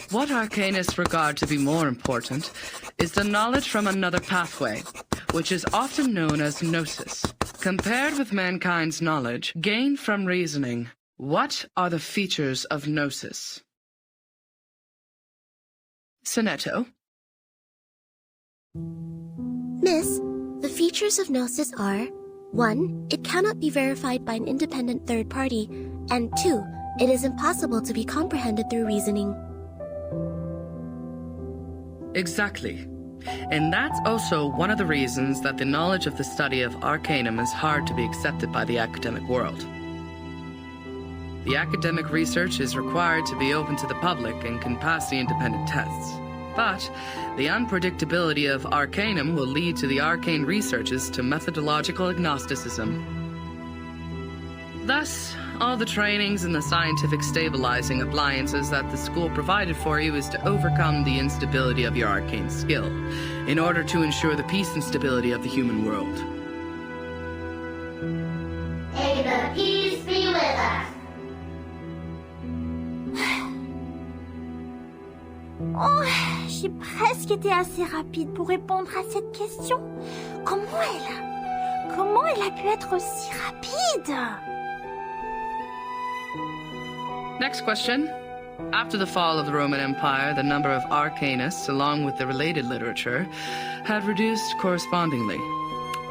What arcanists regard to be more important is the knowledge from another pathway, which is often known as gnosis. Compared with mankind's knowledge gained from reasoning, what are the features of gnosis? Sonetto? Miss, the features of gnosis are 1. It cannot be verified by an independent third party, and 2. It is impossible to be comprehended through reasoning. Exactly. And that's also one of the reasons that the knowledge of the study of Arcanum is hard to be accepted by the academic world. The academic research is required to be open to the public and can pass the independent tests. But the unpredictability of Arcanum will lead to the arcane researches to methodological agnosticism. Thus, all the trainings and the scientific stabilizing appliances that the school provided for you is to overcome the instability of your arcane skill, in order to ensure the peace and stability of the human world. May the peace be with us. Oh, j'ai presque été assez rapide pour répondre à cette question. Comment elle a pu être aussi rapide? Next question. After the fall of the Roman Empire, the number of arcanists, along with the related literature, had reduced correspondingly.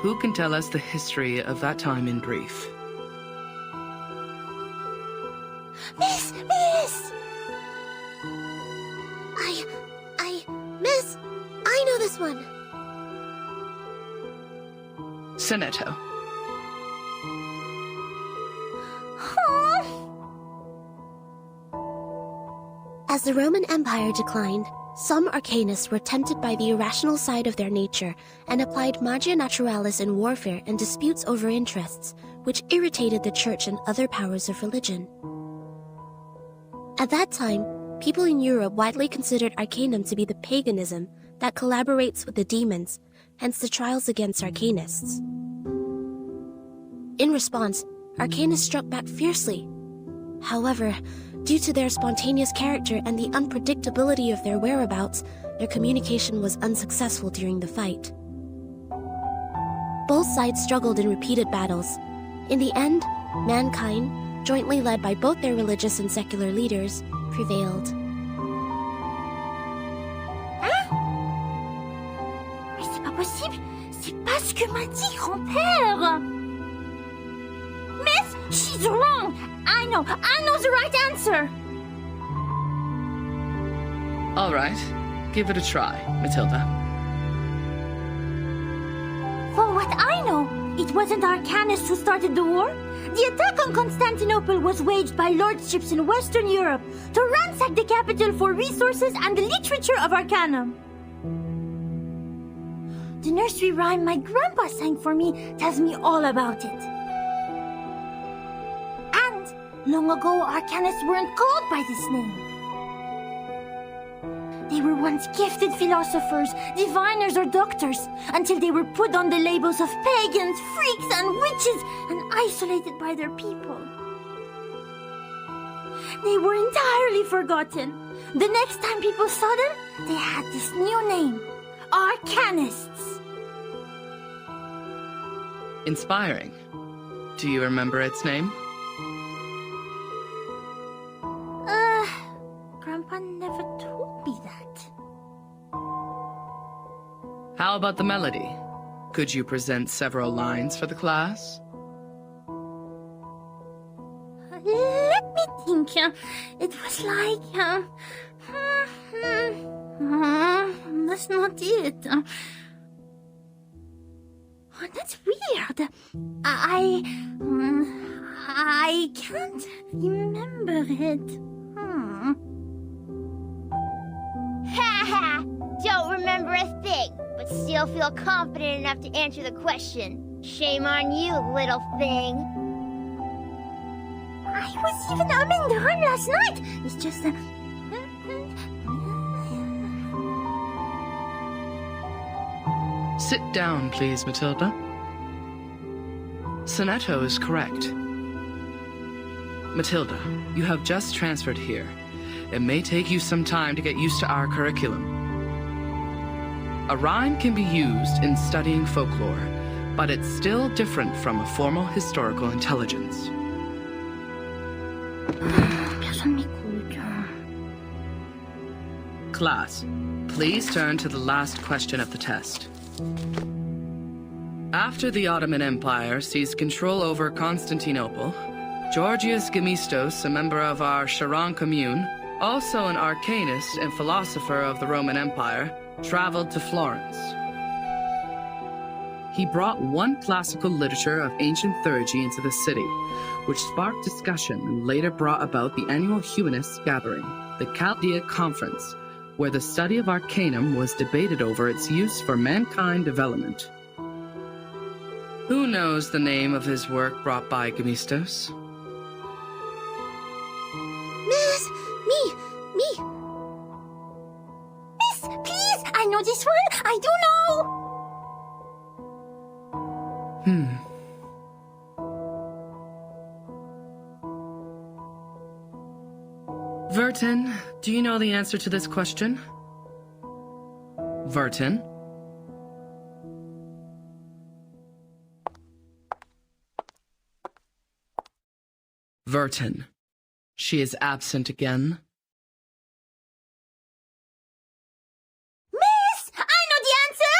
Who can tell us the history of that time in brief? Miss! Miss, I know this one. Sonetto. As the Roman Empire declined, some arcanists were tempted by the irrational side of their nature and applied magia naturalis in warfare and disputes over interests, which irritated the church and other powers of religion. At that time, people in Europe widely considered Arcanum to be the paganism that collaborates with the demons, hence the trials against Arcanists. In response, Arcanists struck back fiercely. However, due to their spontaneous character and the unpredictability of their whereabouts, their communication was unsuccessful during the fight. Both sides struggled in repeated battles. In the end, mankind, jointly led by both their religious and secular leaders, prevailed. Hein? Mais c'est pas possible! C'est pas ce que m'a dit grand-père! Miss, she's wrong! I know the right answer! All right. Give it a try, Matilda. For what I know, it wasn't Arcanists who started the war. The attack on Constantinople was waged by lordships in Western Europe to ransack the capital for resources and the literature of Arcanum. The nursery rhyme my grandpa sang for me tells me all about it. And long ago, Arcanists weren't called by this name. They were once gifted philosophers, diviners, or doctors, until they were put on the labels of pagans, freaks, and witches, and isolated by their people. They were entirely forgotten. The next time people saw them, they had this new name, Arcanists. Inspiring. Do you remember its name? Grandpa never told me that. How about the melody? Could you present several lines for the class? Let me think. It was like... that's not it. That's weird. I can't remember it. Ha! Don't remember a thing, but still feel confident enough to answer the question. Shame on you, little thing. I was even umming the rhyme last night. It's just Sit down, please, Matilda. Sonetto is correct. Matilda, you have just transferred here. it may take you some time to get used to our curriculum. A rhyme can be used in studying folklore, but it's still different from a formal historical intelligence. Class, please turn to the last question of the test. After the Ottoman Empire seized control over Constantinople, Georgius Gemistos, a member of our Charon commune, also an arcanist and philosopher of the Roman Empire, traveled to Florence. He brought one classical literature of ancient theurgy into the city, which sparked discussion and later brought about the annual Humanists gathering, the Chaldea Conference, where the study of arcanum was debated over its use for mankind development. Who knows the name of his work brought by Gemistos? Miss, me. Miss, please, I know this one. I do know. Vertin, do you know the answer to this question? Vertin? Vertin. She is absent again. Miss, I know the answer.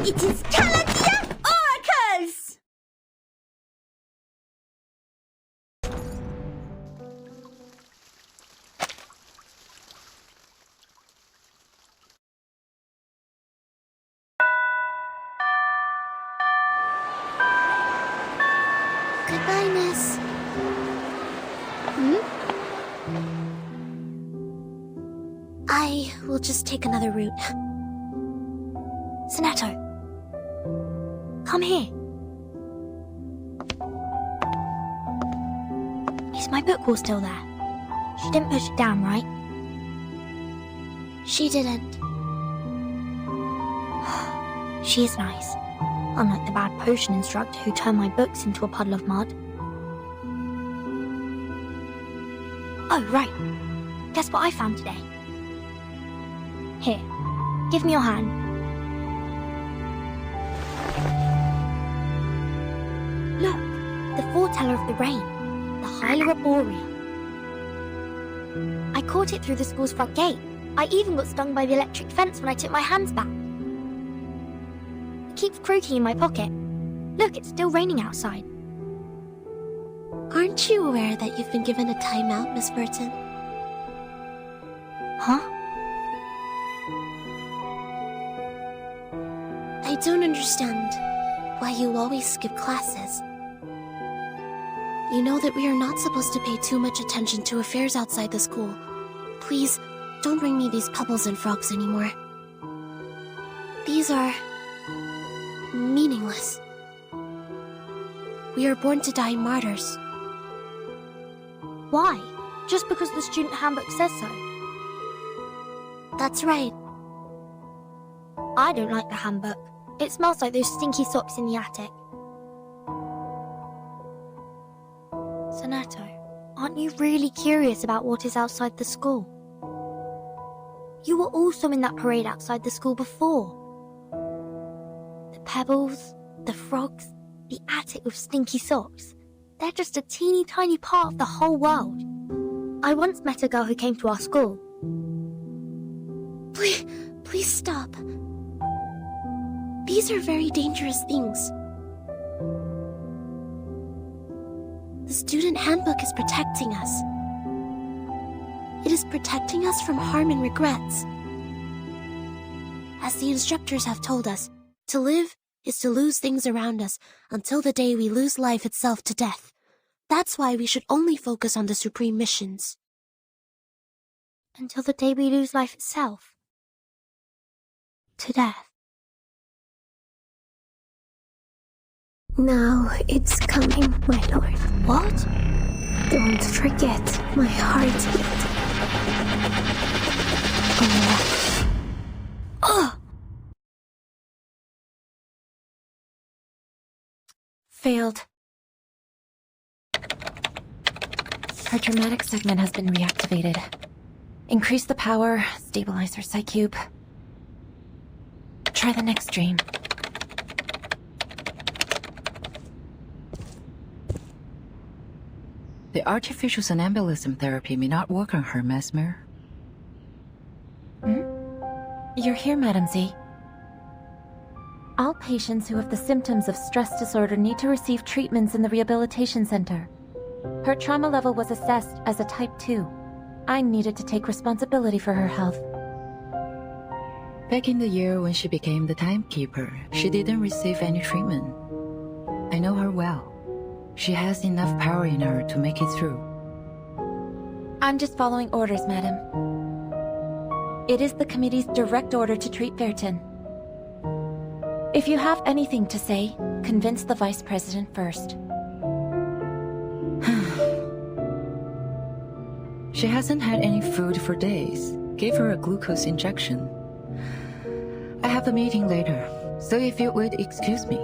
It is Chaldea oracles. Goodbye, Miss. I will just take another route. Sonato, come here. Is my book all still there? She didn't push it down, right? She didn't. She is nice. Unlike the bad potion instructor who turned my books into a puddle of mud. Oh, right. Guess what I found today? Here, give me your hand. Look, the foreteller of the rain, the Hyla Arborea. I caught it through the school's front gate. I even got stung by the electric fence when I took my hands back. It keeps croaking in my pocket. Look, it's still raining outside. Aren't you aware that you've been given a timeout, Miss Burton? Huh? I don't understand why you always skip classes. You know that we are not supposed to pay too much attention to affairs outside the school. Please, don't bring me these pebbles and frogs anymore. These are meaningless. We are born to die martyrs. Why? Just because the student handbook says so? That's right. I don't like the handbook. It smells like those stinky socks in the attic. Sonato, aren't you really curious about what is outside the school? You were also in that parade outside the school before. The pebbles, the frogs, the attic with stinky socks. They're just a teeny tiny part of the whole world. I once met a girl who came to our school. Please stop. These are very dangerous things. The student handbook is protecting us. It is protecting us from harm and regrets. As the instructors have told us, to live is to lose things around us until the day we lose life itself to death. That's why we should only focus on the supreme missions. Until the day we lose life itself. To death. Now it's coming, my lord. What? Don't forget my heartbeat. Oh! Failed. Her traumatic segment has been reactivated. Increase the power, stabilize her psych cube. Try the next dream. The artificial somnambulism therapy may not work on her, Mesmer. You're here, Madam Z. All patients who have the symptoms of stress disorder need to receive treatments in the rehabilitation center. Her trauma level was assessed as a type 2. I needed to take responsibility for her health. Back in the year when she became the timekeeper, she didn't receive any treatment. I know her well. She has enough power in her to make it through. I'm just following orders, madam. It is the committee's direct order to treat Vertin. If you have anything to say, convince the vice president first. She hasn't had any food for days. Gave her a glucose injection. I have a meeting later, so if you would excuse me.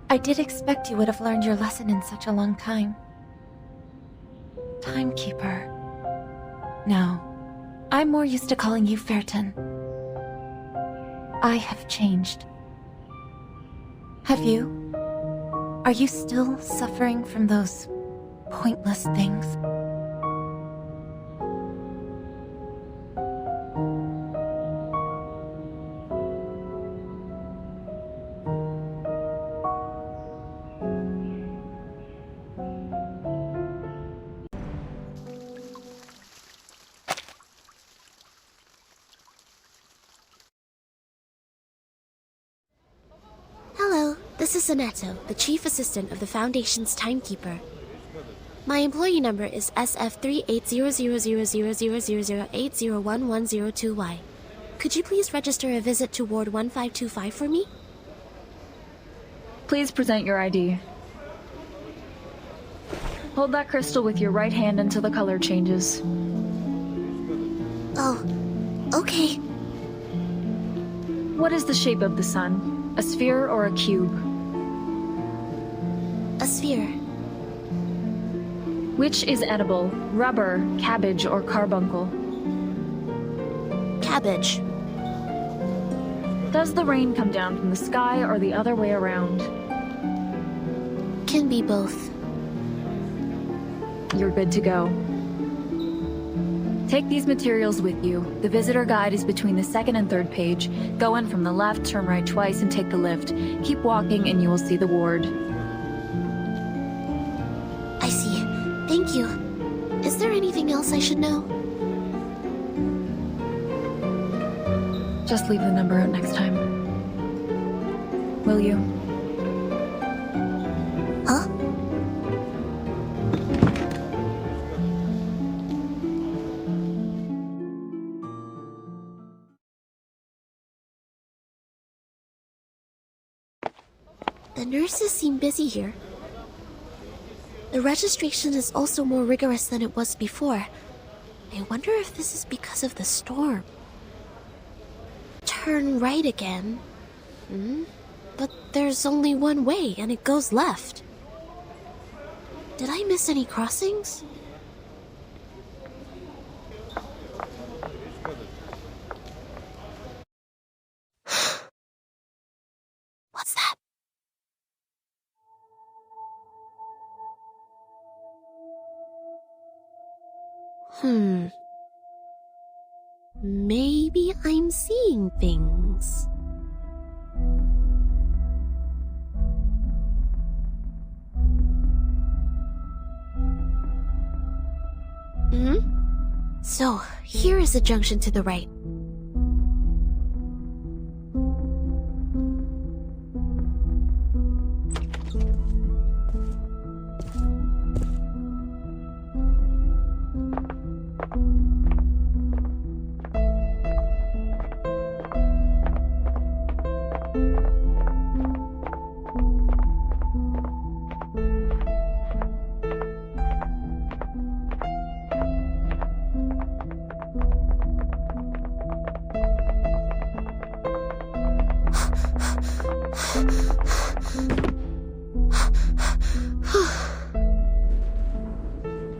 I did expect you would have learned your lesson in such a long time. Timekeeper. No, I'm more used to calling you Vertin. I have changed. Have you? Are you still suffering from those pointless things? Hello, this is Soneto, the chief assistant of the Foundation's timekeeper. My employee number is SF38000000801102Y. Could you please register a visit to Ward 1525 for me? Please present your ID. Hold that crystal with your right hand until the color changes. Oh, okay. What is the shape of the sun? A sphere or a cube? A sphere. Which is edible? Rubber, cabbage, or carbuncle? Cabbage. Does the rain come down from the sky or the other way around? Can be both. You're good to go. Take these materials with you. The visitor guide is between the second and third page. Go in from the left, turn right twice, and take the lift. Keep walking and you will see the ward. I see. Thank you. Is there anything else I should know? Just leave the number out next time. Will you? Huh? The nurses seem busy here. The registration is also more rigorous than it was before. I wonder if this is because of the storm. Turn right again. But there's only one way, and it goes left. Did I miss any crossings? What's that? Maybe I'm seeing things. So, here is the junction to the right.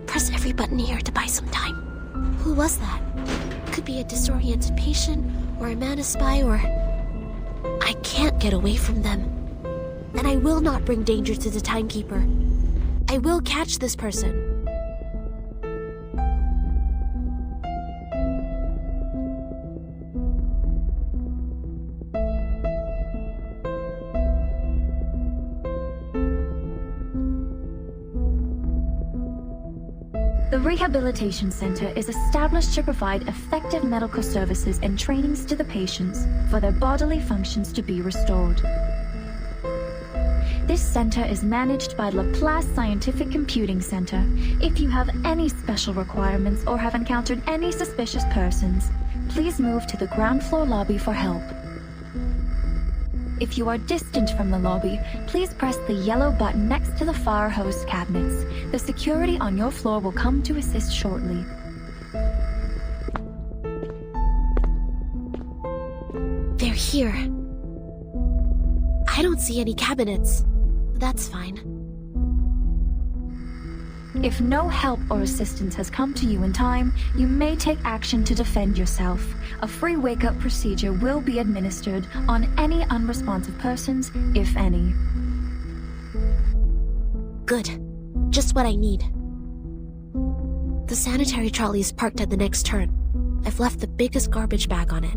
Press every button here to buy some time. Who was that? Could be a disoriented patient, or a mana spy, or... I can't get away from them. And I will not bring danger to the timekeeper. I will catch this person. The Rehabilitation Center is established to provide effective medical services and trainings to the patients for their bodily functions to be restored. This center is managed by Laplace Scientific Computing Center. If you have any special requirements or have encountered any suspicious persons, please move to the ground floor lobby for help. If you are distant from the lobby, please press the yellow button next to the fire hose cabinets. The security on your floor will come to assist shortly. They're here. I don't see any cabinets. That's fine. If no help or assistance has come to you in time, you may take action to defend yourself. A free wake-up procedure will be administered on any unresponsive persons, if any. Good. Just what I need. The sanitary trolley is parked at the next turn. I've left the biggest garbage bag on it.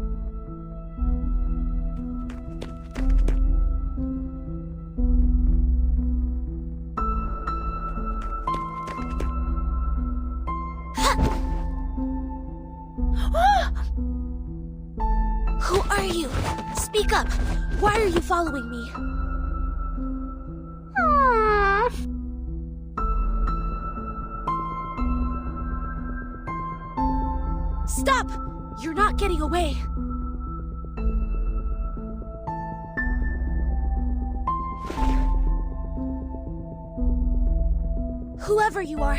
Who are you? Speak up! Why are you following me? Stop! You're not getting away! Whoever you are,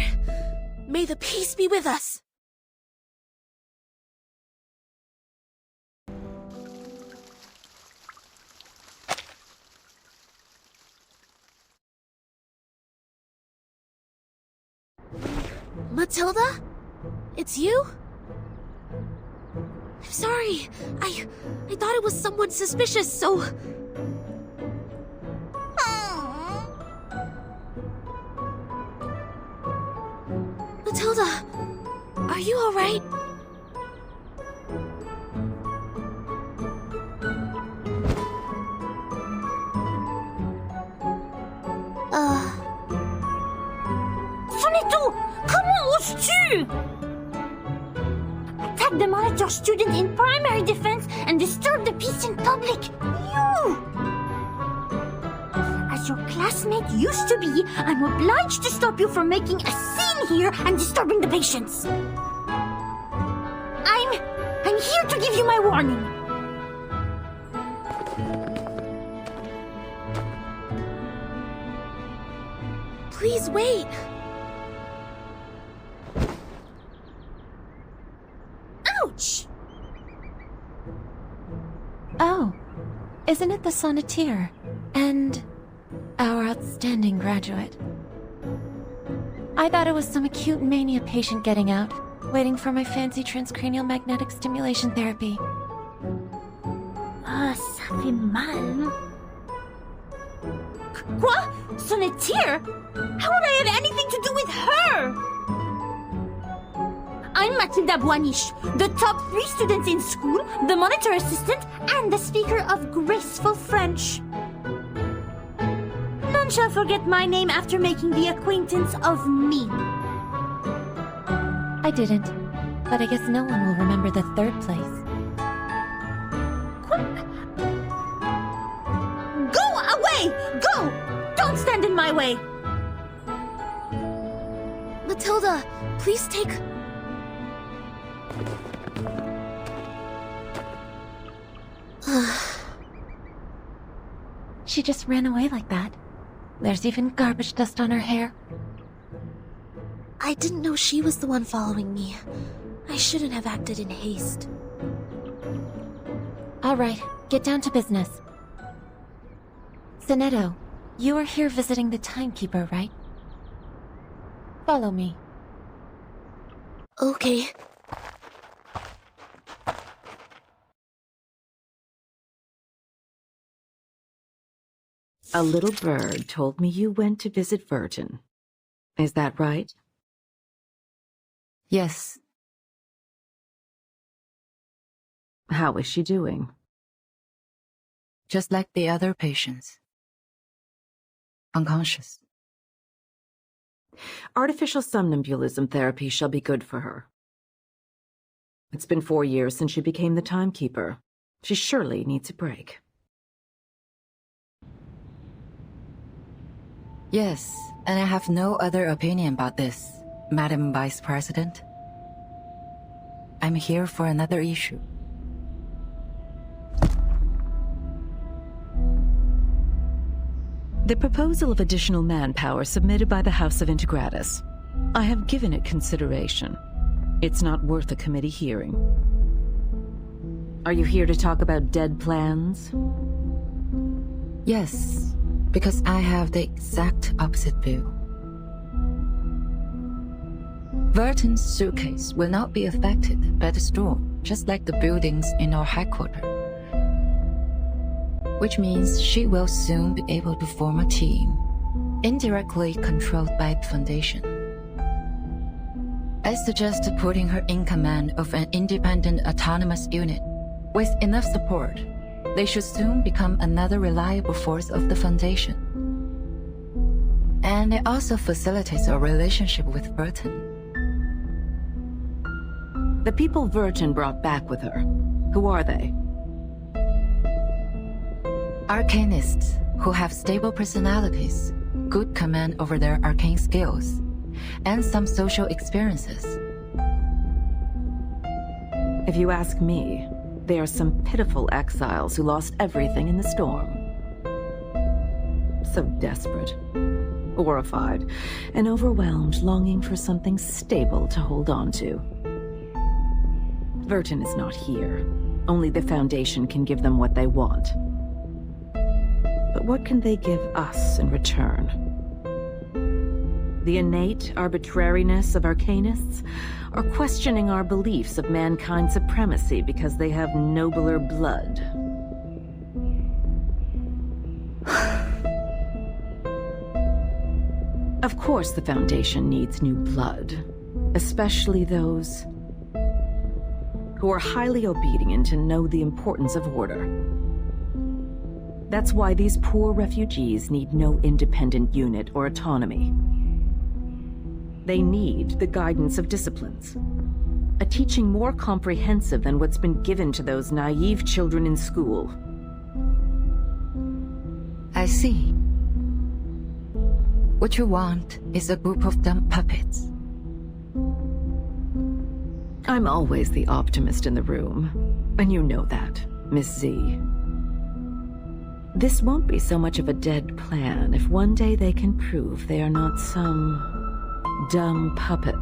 may the peace be with us! Matilda? It's you? I'm sorry. I thought it was someone suspicious, so... Matilda, are you alright? Attack the monitor student in primary defense and disturb the peace in public. You! As your classmate used to be, I'm obliged to stop you from making a scene here and disturbing the patients. I'm here to give you my warning. Please wait. Ouch! Oh, isn't it the sonneteer? And our outstanding graduate. I thought it was some acute mania patient getting out, waiting for my fancy transcranial magnetic stimulation therapy. Ça fait mal. Quoi? Sonneteer? How would I have anything to do with her? I'm Matilda Boaniche, the top 3 students in school, the monitor assistant, and the speaker of graceful French. None shall forget my name after making the acquaintance of me. I didn't, but I guess no one will remember the 3rd place. Go away! Go! Don't stand in my way! Matilda, please take... She just ran away like that. There's even garbage dust on her hair. I didn't know she was the one following me. I shouldn't have acted in haste. All right, get down to business. Zanetto, you are here visiting the Timekeeper, right? Follow me. Okay. A little bird told me you went to visit Verton. Is that right? Yes. How is she doing? Just like the other patients. Unconscious. Artificial somnambulism therapy shall be good for her. It's been 4 years since she became the Timekeeper. She surely needs a break. Yes, and I have no other opinion about this, Madam Vice President. I'm here for another issue. The proposal of additional manpower submitted by the House of Integratus. I have given it consideration. It's not worth a committee hearing. Are you here to talk about dead plans? Yes, because I have the exact opposite view. Verton's suitcase will not be affected by the storm, just like the buildings in our headquarters. Which means she will soon be able to form a team, indirectly controlled by the Foundation. I suggest putting her in command of an independent autonomous unit. With enough support, they should soon become another reliable force of the Foundation. And it also facilitates a relationship with Verton. The people Verton brought back with her, who are they? Arcanists who have stable personalities, good command over their arcane skills, and some social experiences. If you ask me, they are some pitiful exiles who lost everything in the storm. So desperate, horrified, and overwhelmed, longing for something stable to hold on to. Verton is not here. Only the Foundation can give them what they want. But what can they give us in return? The innate arbitrariness of Arcanists, or questioning our beliefs of mankind's supremacy because they have nobler blood? Of course the Foundation needs new blood, especially those who are highly obedient and know the importance of order. That's why these poor refugees need no independent unit or autonomy. They need the guidance of disciplines. A teaching more comprehensive than what's been given to those naive children in school. I see. What you want is a group of dumb puppets. I'm always the optimist in the room, and you know that, Miss Z. This won't be so much of a dead plan if one day they can prove they are not some dumb puppets.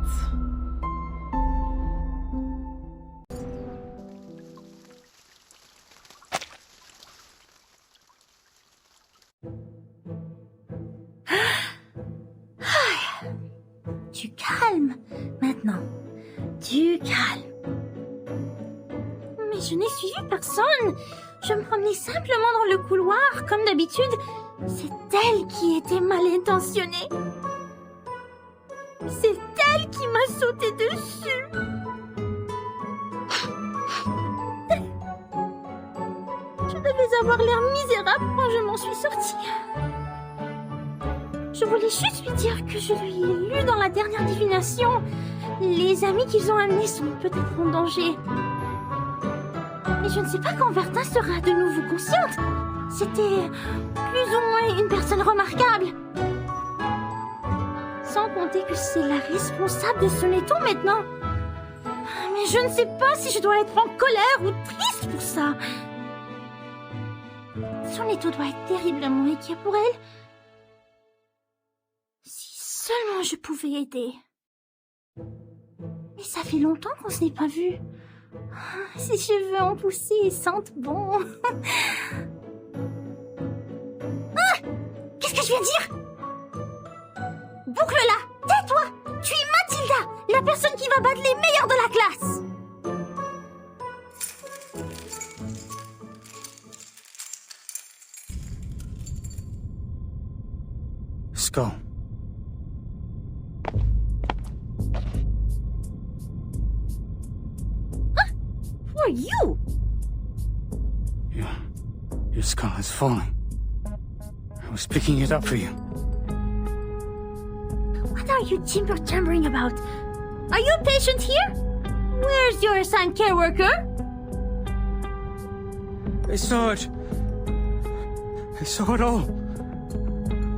Du calme, maintenant. Du calme. Mais je n'ai suivi personne. Je me promenais simplement dans le couloir, comme d'habitude. C'est elle qui était mal intentionnée. C'est elle qui m'a sauté dessus. Je devais avoir l'air misérable quand je m'en suis sortie. Je voulais juste lui dire que je lui ai lu dans la dernière divination. Les amis qu'ils ont amenés sont peut-être en danger. Mais je ne sais pas quand Vertin sera de nouveau consciente. C'était plus ou moins une personne remarquable. Sans compter que c'est la responsable de son étau maintenant. Mais je ne sais pas si je dois être en colère ou triste pour ça. Son étau doit être terriblement inquiet pour elle. Si seulement je pouvais aider. Mais ça fait longtemps qu'on ne s'est pas vu. Ses cheveux ont poussé et sentent bon. Ah! je viens dire? Boucle-la! Tais-toi! Tu es Mathilda, la personne qui va battre les meilleurs de la classe! Skull. Who are you? Your skull is falling. I was picking it up for you. What are you timber-chambering about? Are you a patient here? Where's your assigned care worker? I saw it. I saw it all.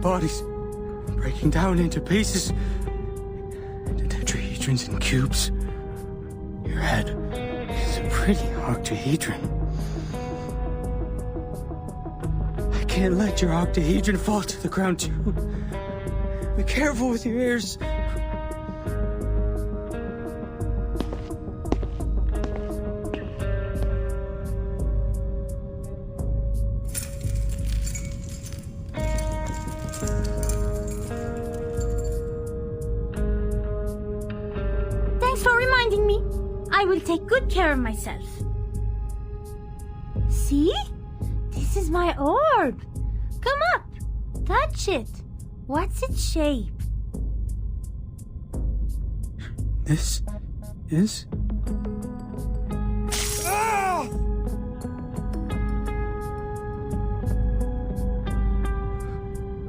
Bodies breaking down into pieces. The tetrahedrons in cubes. Your head is a pretty octahedron. I can't let your octahedron fall to the ground too. Be careful with your ears. Thanks for reminding me. I will take good care of myself. See? This is my orb. Come up. Touch it. What's its shape? This is... Ah!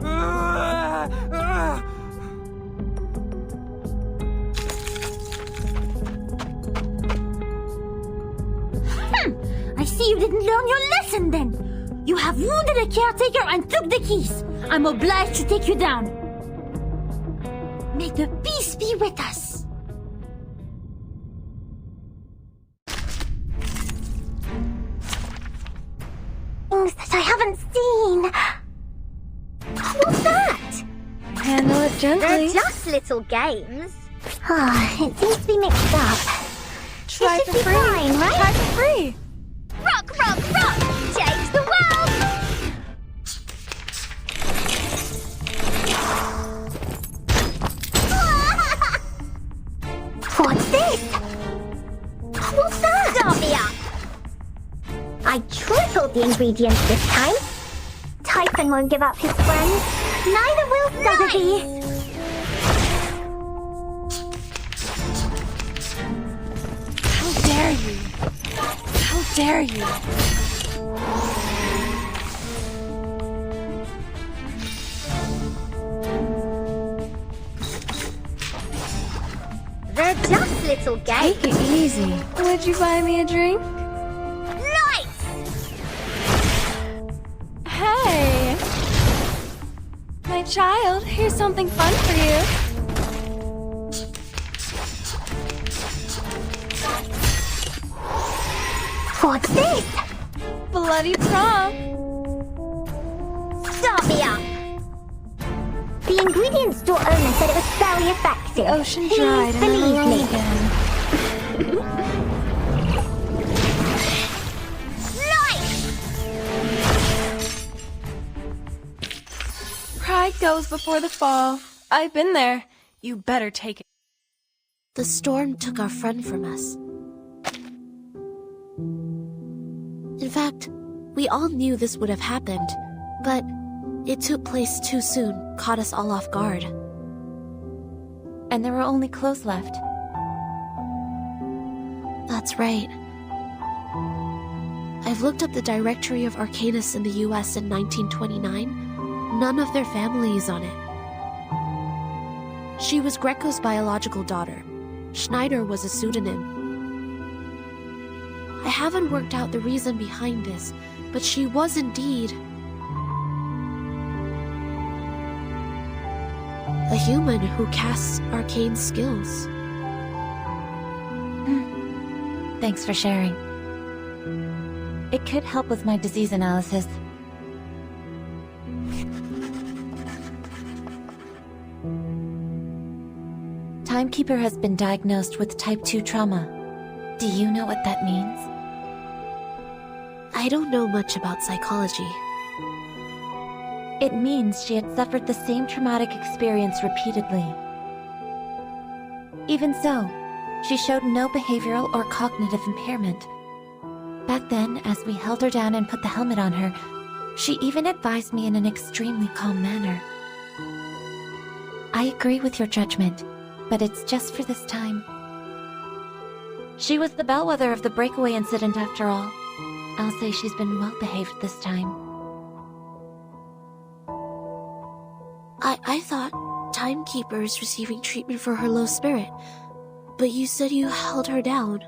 Ah! Ah! I see you didn't learn your lesson then. You have wounded a caretaker and took the keys. I'm obliged to take you down. May the peace be with us. Things that I haven't seen. What's that? Handle it gently. They're just little games. It seems to be mixed up. Try It for should be free. fine, right? Try for free. Rock, rock, rock! Change the world! What's this? What's that? Start me up! I tripled the ingredients this time. Typhon won't give up his friends. Neither will Sotheby. How dare you? How dare you? They're just little games. Take it easy. Would you buy me a drink? Nice! Hey! My child, here's something fun for you. What's this? Bloody prom. Start me up! The ingredient store owner said it was very effective. The ocean Please dried and I'm believe alone me. again. Nice! Pride goes before the fall. I've been there. You better take it. The storm took our friend from us. In fact, we all knew this would have happened, but it took place too soon, caught us all off guard. And there were only clothes left. That's right. I've looked up the directory of Arcanists in the US in 1929. None of their family is on it. She was Greco's biological daughter. Schneider was a pseudonym. I haven't worked out the reason behind this, but she was indeed a human who casts arcane skills. Thanks for sharing. It could help with my disease analysis. Timekeeper has been diagnosed with type 2 trauma. Do you know what that means? I don't know much about psychology. it means she had suffered the same traumatic experience repeatedly. Even so, she showed no behavioral or cognitive impairment. Back then, as we held her down and put the helmet on her, she even advised me in an extremely calm manner. I agree with your judgment, but it's just for this time. She was the bellwether of the breakaway incident after all. I'll say she's been well behaved this time. I thought Timekeeper is receiving treatment for her low spirit, but you said you held her down.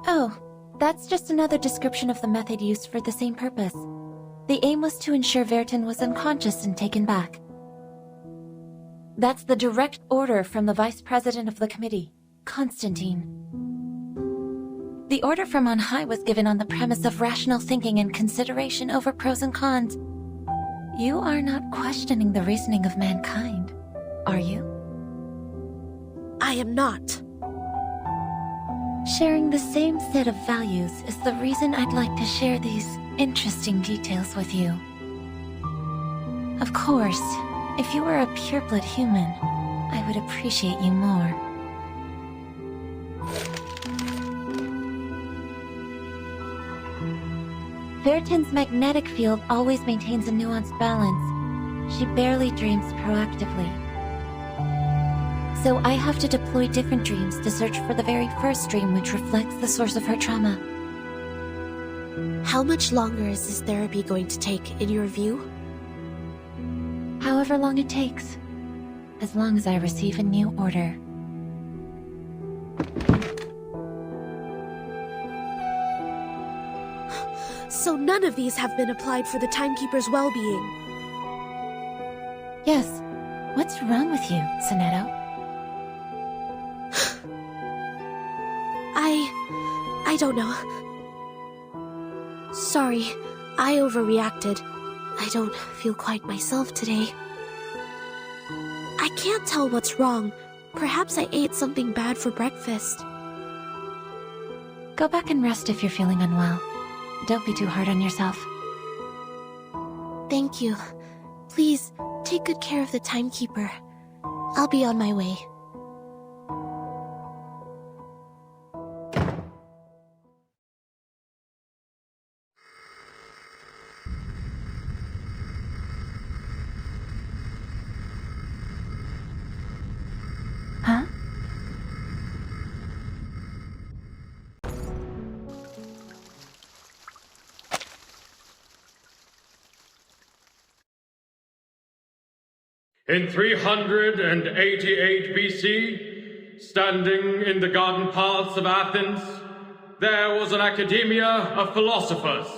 Oh, that's just another description of the method used for the same purpose. The aim was to ensure Vertin was unconscious and taken back. That's the direct order from the Vice President of the Committee, Constantine. The order from on high was given on the premise of rational thinking and consideration over pros and cons. You are not questioning the reasoning of mankind, are you? I am not. Sharing the same set of values is the reason I'd like to share these interesting details with you. Of course, if you were a pure-blood human, I would appreciate you more. Vertin's magnetic field always maintains a nuanced balance. She barely dreams proactively. So I have to deploy different dreams to search for the very first dream which reflects the source of her trauma. How much longer is this therapy going to take, in your view? However long it takes. As long as I receive a new order. So none of these have been applied for the Timekeeper's well-being? Yes. What's wrong with you, Sonetto? I don't know. Sorry, I overreacted. I don't feel quite myself today. I can't tell what's wrong. Perhaps I ate something bad for breakfast. Go back and rest if you're feeling unwell. Don't be too hard on yourself. Thank you. Please, take good care of the Timekeeper. I'll be on my way. Huh? In 388 BC, standing in the garden paths of Athens, there was an academia of philosophers.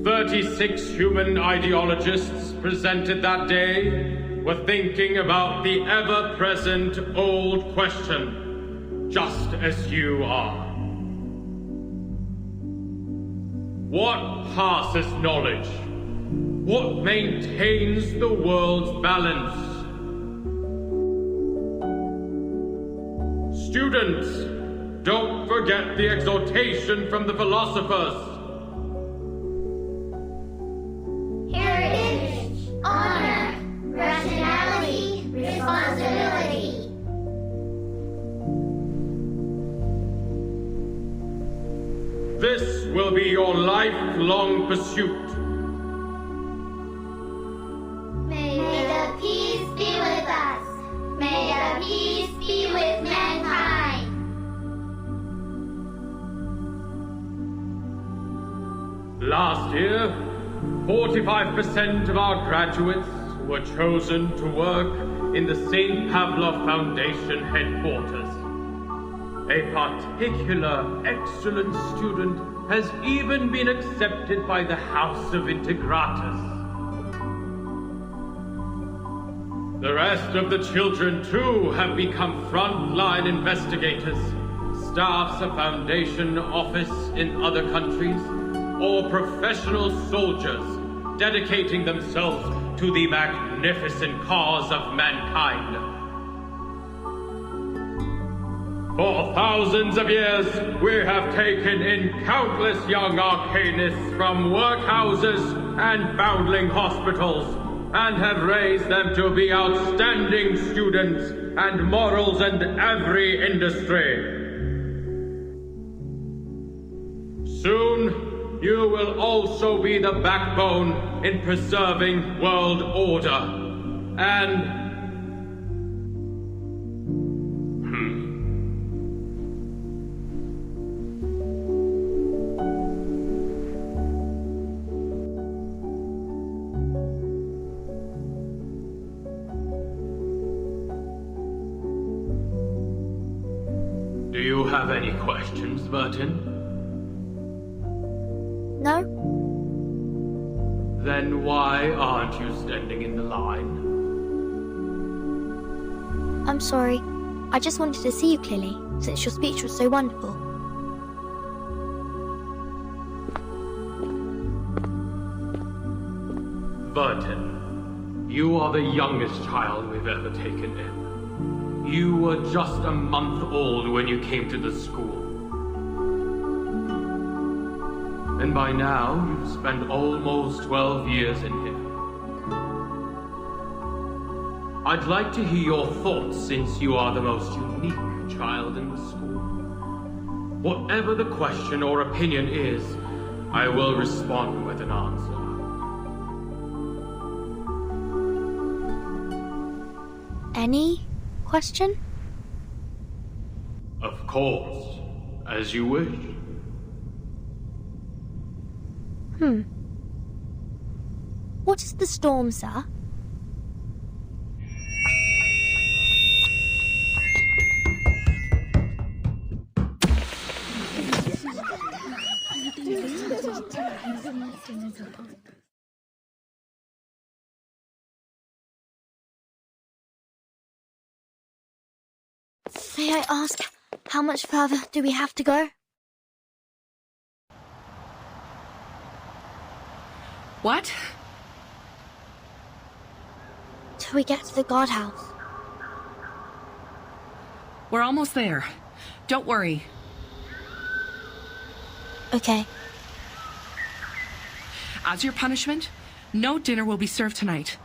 36 human ideologists presented that day were thinking about the ever-present old question, just as you are. What passes knowledge? What maintains the world's balance? Students, don't forget the exhortation from the philosophers. Heritage, honor, rationality, responsibility. This will be your lifelong pursuit. May the peace be with us. May the peace be with mankind. Last year, 45% of our graduates were chosen to work in the St. Pavlov Foundation headquarters. A particular excellent student has even been accepted by the House of Integratus. The rest of the children, too, have become frontline investigators, staffs of Foundation office in other countries, or professional soldiers dedicating themselves to the magnificent cause of mankind. For thousands of years, we have taken in countless young arcanists from workhouses and foundling hospitals, and have raised them to be outstanding students and morals in every industry. Soon, you will also be the backbone in preserving world order. And... Do you have any questions, Burton? No? Then why aren't you standing in the line? I'm sorry. I just wanted to see you clearly, since your speech was so wonderful. Burton, you are the youngest child we've ever taken in. You were just a month old when you came to the school. And by now, you've spent almost 12 years in here. I'd like to hear your thoughts since you are the most unique child in the school. Whatever the question or opinion is, I will respond with an answer. Any question? Of course, as you wish. What is the storm, sir? May I ask, how much further do we have to go? What? Till we get to the guardhouse. We're almost there. Don't worry. Okay. As your punishment, no dinner will be served tonight.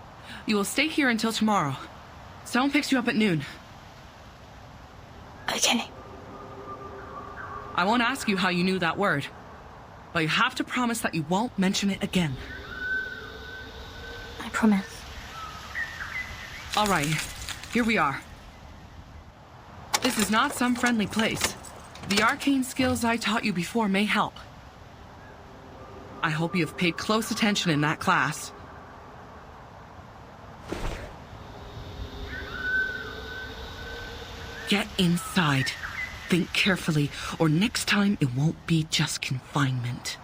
You will stay here until tomorrow. Someone picks you up at noon. Okay. I won't ask you how you knew that word, but you have to promise that you won't mention it again. I promise. All right, here we are. This is not some friendly place. The arcane skills I taught you before may help. I hope you have paid close attention in that class. Get inside. Think carefully, or next time it won't be just confinement.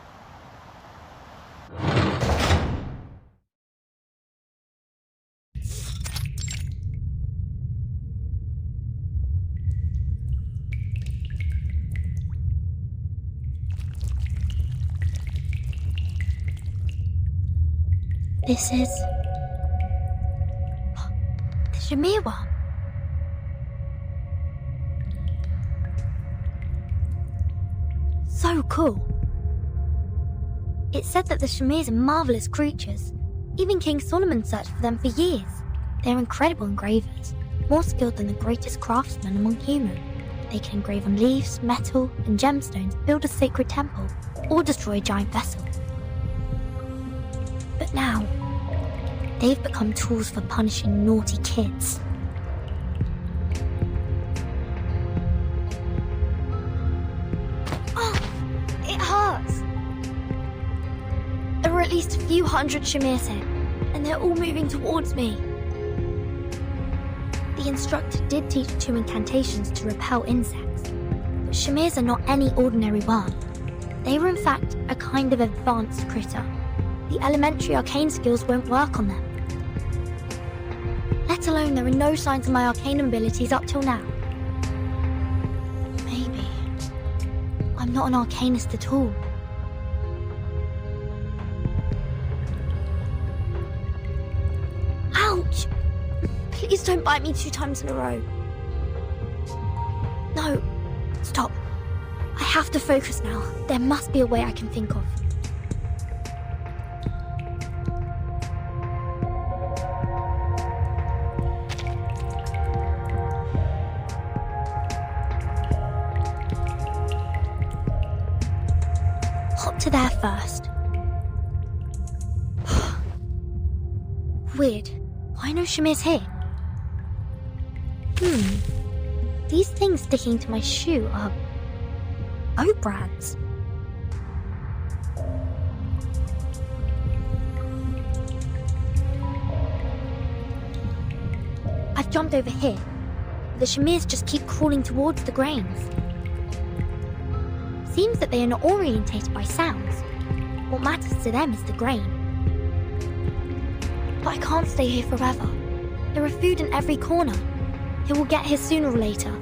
This is... the Shamir one. So cool. It said that the Shamirs are marvelous creatures. Even King Solomon searched for them for years. They're incredible engravers, more skilled than the greatest craftsmen among humans. They can engrave on leaves, metal, and gemstones, build a sacred temple, or destroy a giant vessel. But now, they've become tools for punishing naughty kids. Oh, it hurts. There were at least a few hundred Shamirs here, and they're all moving towards me. The instructor did teach 2 incantations to repel insects, but Shamirs are not any ordinary worm. They were in fact a kind of advanced critter. The elementary arcane skills won't work on them. Let alone there are no signs of my arcane abilities up till now. Maybe I'm not an arcanist at all. Ouch! Please don't bite me 2 times in a row. No, Stop. I have to focus now. There must be a way I can think of. Hop to there first. Weird. Why no Shamir's here? These things sticking to my shoe are oat brands. I've jumped over here. The Shamirs just keep crawling towards the grains. Seems that they are not orientated by sounds. What matters to them is the grain. But I can't stay here forever. There are food in every corner. He will get here sooner or later.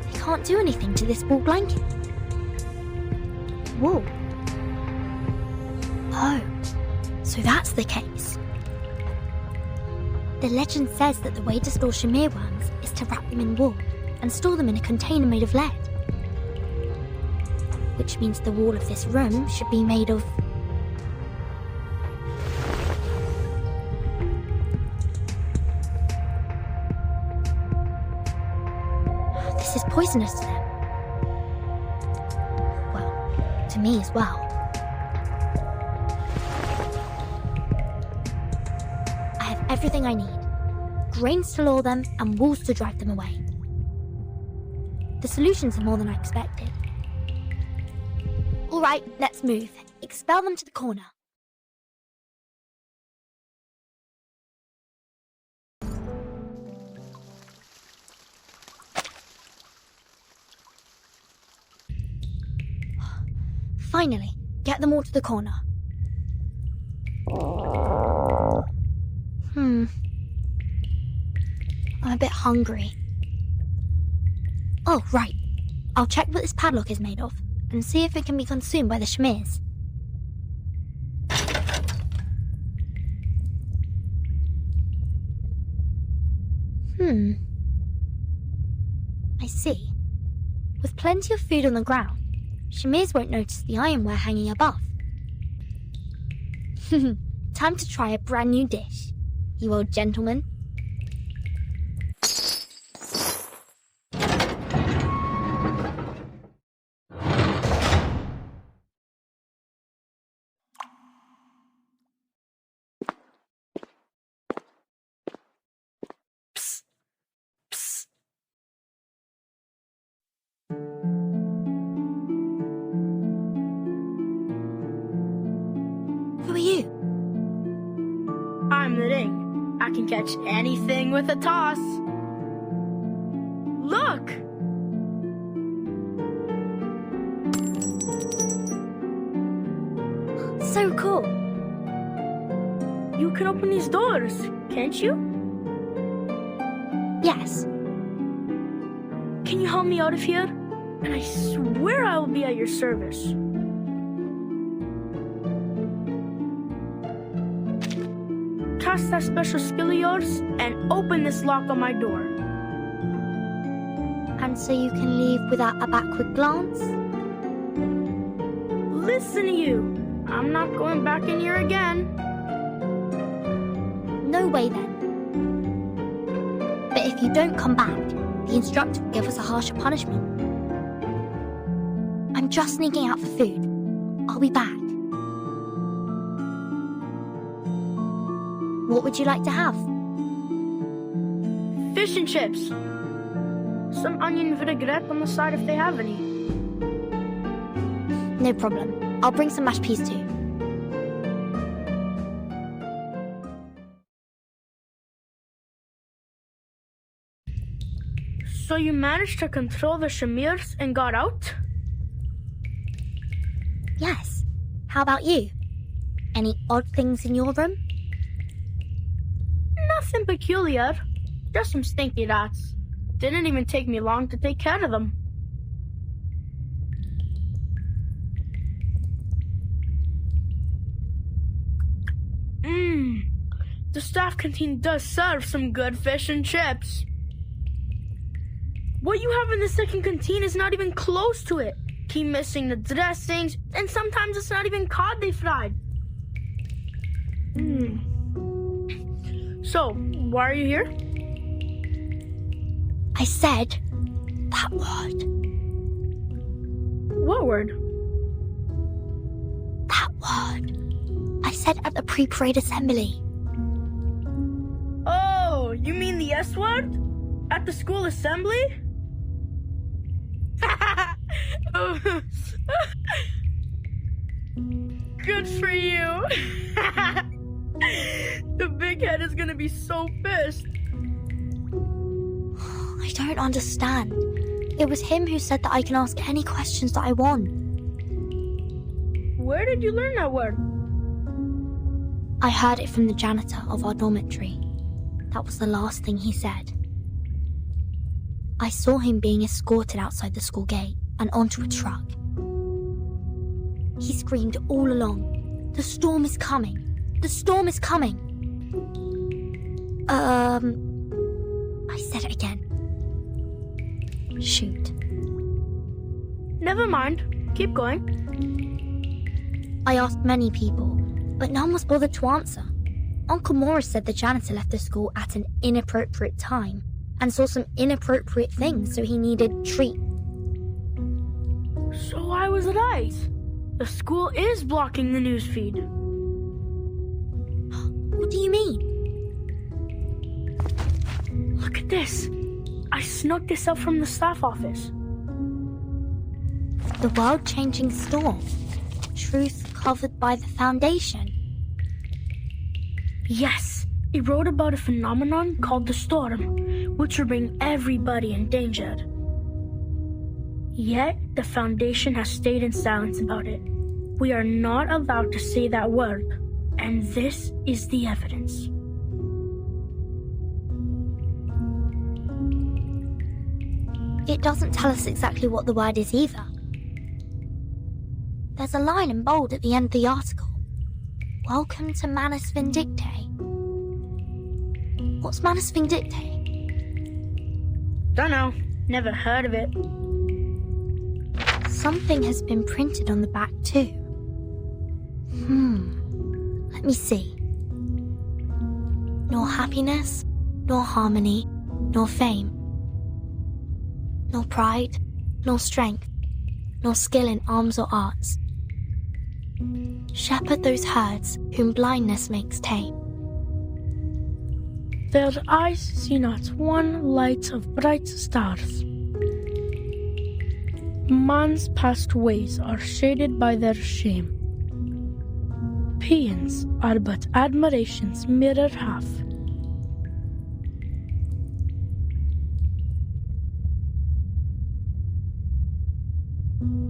I can't do anything to this wool blanket. Wool? Oh, so that's the case. The legend says that the way to store Shamir worms is to wrap them in wool and store them in a container made of lead. Which means the wall of this room should be made of... This is poisonous to them. Well, to me as well. I have everything I need. Grains to lure them and walls to drive them away. The solutions are more than I expected. All right, let's move. Expel them to the corner. Finally, get them all to the corner. I'm a bit hungry. Oh, right. I'll check what this padlock is made of and see if it can be consumed by the Shamirs. I see. With plenty of food on the ground, Shamirs won't notice the ironware hanging above. Time to try a brand new dish, you old gentleman. Who are you? I'm the Ring. I can catch anything with a toss. Look! So cool. You can open these doors, can't you? Yes. Can you help me out of here? And I swear I will be at your service. Cast that special skill of yours and open this lock on my door. And so you can leave without a backward glance? Listen to you. I'm not going back in here again. No way then. But if you don't come back, the instructor will give us a harsher punishment. I'm just sneaking out for food. I'll be back. What would you like to have? Fish and chips. Some onion vinaigrette on the side if they have any. No problem. I'll bring some mashed peas too. So you managed to control the Shamirs and got out? Yes. How about you? Any odd things in your room? Nothing peculiar. Just some stinky rats. Didn't even take me long to take care of them. The staff canteen does serve some good fish and chips. What you have in the second canteen is not even close to it. Keep missing the dressings, and sometimes it's not even cod they fried. So, why are you here? I said that word. What word? That word. I said at the pre-parade assembly. Oh, you mean the S word? At the school assembly? Good for you. The big head is gonna be so pissed. I don't understand. It was him who said that I can ask any questions that I want. Where did you learn that word? I heard it from the janitor of our dormitory. That was the last thing he said. I saw him being escorted outside the school gate and onto a truck. He screamed all along, "The storm is coming! The storm is coming!" I said it again. Shoot. Never mind. Keep going. I asked many people, but none was bothered to answer. Uncle Morris said the janitor left the school at an inappropriate time and saw some inappropriate things, so he needed treat. So I was right. The school is blocking the newsfeed. What do you mean? Look at this. I snuck this up from the staff office. The world-changing storm. Truth covered by the Foundation. Yes, it wrote about a phenomenon called the storm, which will bring everybody in danger. Yet, the Foundation has stayed in silence about it. We are not allowed to say that word, and this is the evidence. It doesn't tell us exactly what the word is either. There's a line in bold at the end of the article. Welcome to Manus Vindictae. What's Manus Vindictae? Dunno. Never heard of it. Something has been printed on the back too. Let me see. Nor happiness, nor harmony, nor fame. Nor pride, nor strength, nor skill in arms or arts. Shepherd those herds whom blindness makes tame. Their eyes see not one light of bright stars. Man's past ways are shaded by their shame. Paeans are but admiration's mirror half.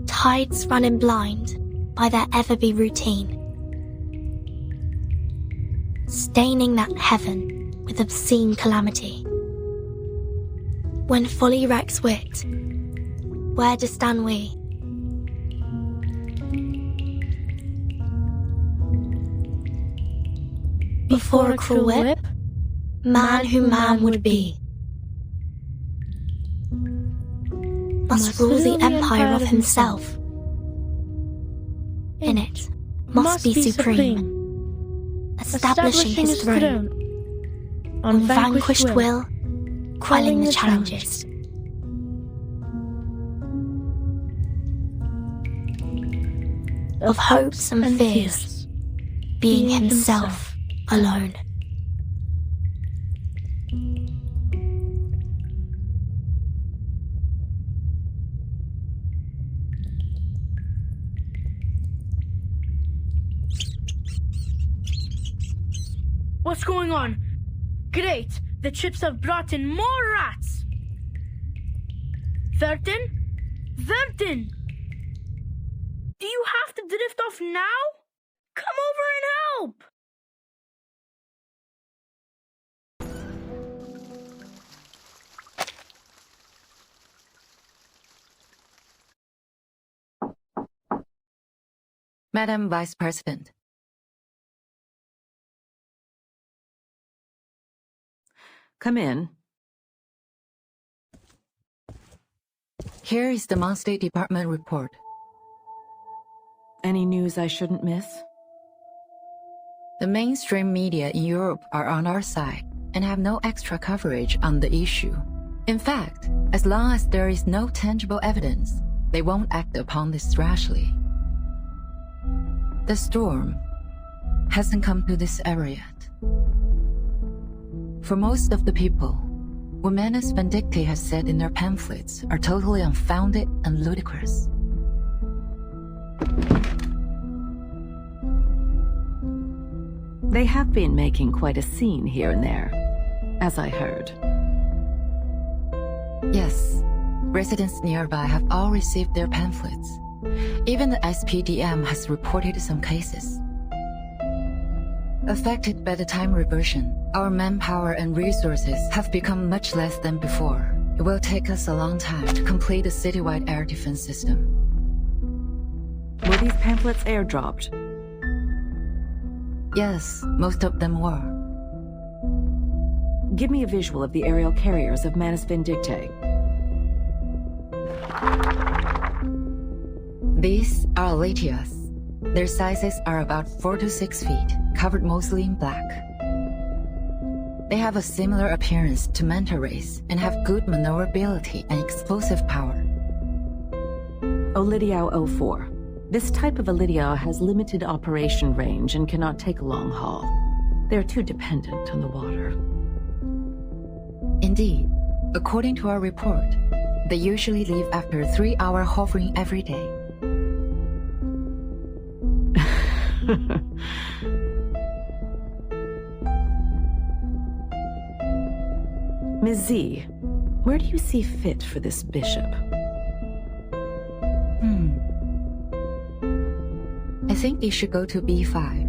Tides running blind by their ever-be routine, staining that heaven with obscene calamity. When folly wrecks wit, where do stand we? Before a cruel whip, man who man would be must rule the empire of himself. In it, must be supreme, establishing his throne, on vanquished will, quelling the challenges. Of hopes and fears, being himself alone. What's going on? Great! The chips have brought in more rats! Vertin? Vertin! Do you have to drift off now? Come over and help! Madam Vice President, Come in. Here is the Mon State Department report. Any news I shouldn't miss? The mainstream media in Europe are on our side and have no extra coverage on the issue. In fact, as long as there is no tangible evidence, they won't act upon this rashly. The storm hasn't come to this area yet. For most of the people, what Manus Vindicti has said in their pamphlets are totally unfounded and ludicrous. They have been making quite a scene here and there, as I heard. Yes, residents nearby have all received their pamphlets. Even the SPDM has reported some cases. Affected by the time reversion, our manpower and resources have become much less than before. It will take us a long time to complete the citywide air defense system. Were these pamphlets airdropped? Yes, most of them were. Give me a visual of the aerial carriers of Manus Vindicti. These are Aletias. Their sizes are about 4 to 6 feet, covered mostly in black. They have a similar appearance to manta rays and have good maneuverability and explosive power. Olidiao 04. This type of Olidiao has limited operation range and cannot take a long haul. They're too dependent on the water. Indeed, according to our report, they usually leave after a 3-hour hovering every day. Ms. Z, where do you see fit for this bishop? I think they should go to B5.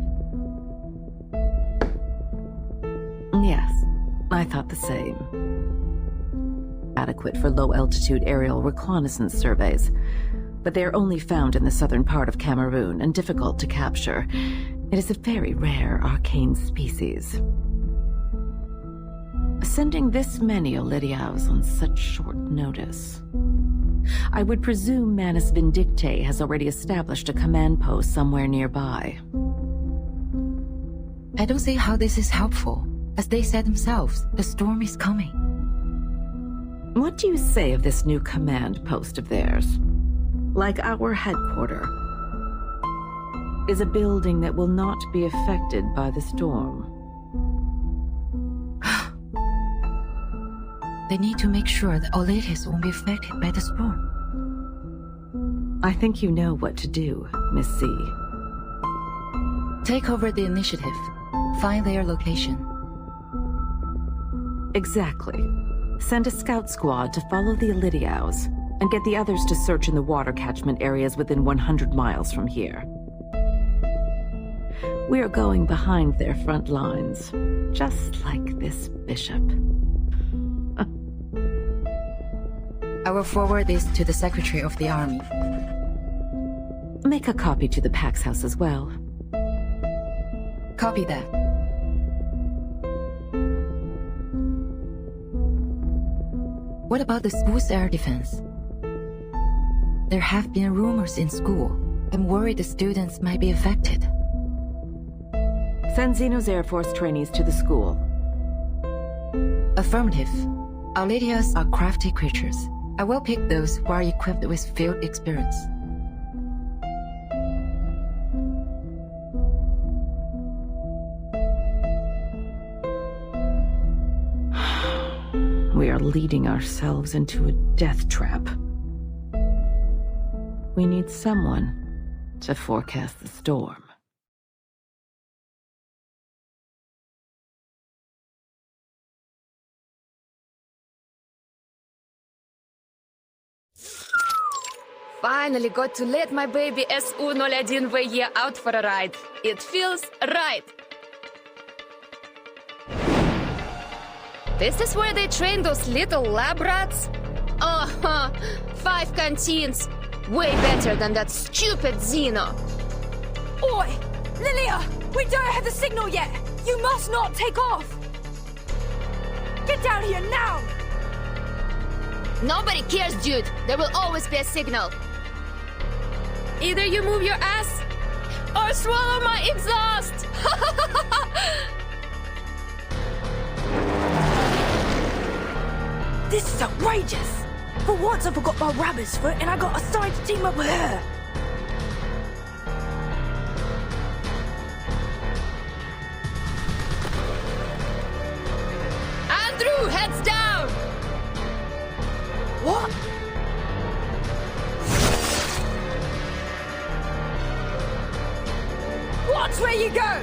Yes, I thought the same. Adequate for low-altitude aerial reconnaissance surveys, but they are only found in the southern part of Cameroon and difficult to capture. It is a very rare arcane species. Sending this many Olidiaos on such short notice. I would presume Manus Vindicti has already established a command post somewhere nearby. I don't see how this is helpful. As they said themselves, the storm is coming. What do you say of this new command post of theirs? Like our headquarters, is a building that will not be affected by the storm. They need to make sure that Oletis won't be affected by the storm. I think you know what to do, Miss C. Take over the initiative. Find their location. Exactly. Send a scout squad to follow the Olidiaos, and get the others to search in the water catchment areas within 100 miles from here. We are going behind their front lines, just like this bishop. I will forward this to the Secretary of the Army. Make a copy to the Pax House as well. Copy that. What about the school's air defense? There have been rumors in school. I'm worried the students might be affected. Send Xeno's Air Force trainees to the school. Affirmative. Aletias are crafty creatures. I will pick those who are equipped with field experience. We are leading ourselves into a death trap. We need someone to forecast the storm. Finally got to let my baby SU-01VE out for a ride. It feels right. This is where they train those little lab rats? 5 canteens. Way better than that stupid Xeno. Oi! Lilia! We don't have the signal yet! You must not take off! Get down here now! Nobody cares, dude. There will always be a signal. Either you move your ass or swallow my exhaust. This is outrageous! For once I forgot my rabbit's foot and I got assigned to team up with her! Andrew, heads down! What? Watch where you go!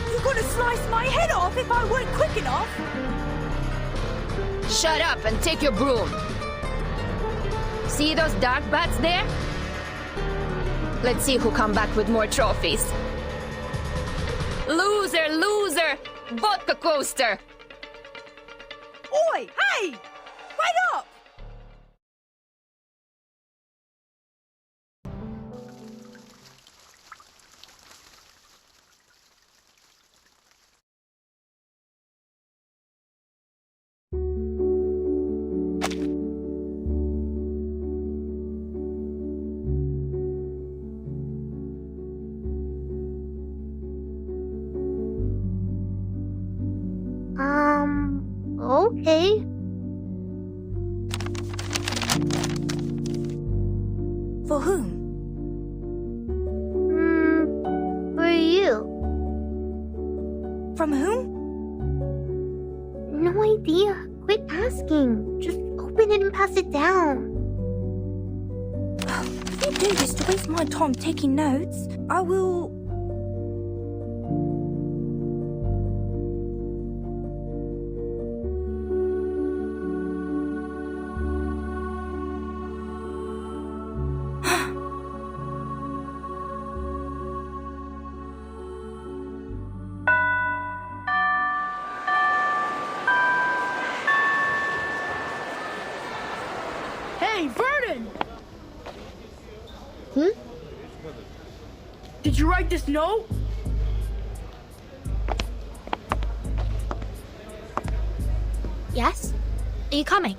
You're gonna slice my head off if I weren't quick enough! Shut up and take your broom. See those dark bats there? Let's see who come back with more trophies. Loser, loser! Vodka coaster! Oi! Hey! Wait up! Okay. For whom? For you. From whom? No idea. Quit asking. Just open it and pass it down. If you do this to waste my time taking notes, I will... Hey, Vernon! Hmm? Did you write this note? Yes? Are you coming?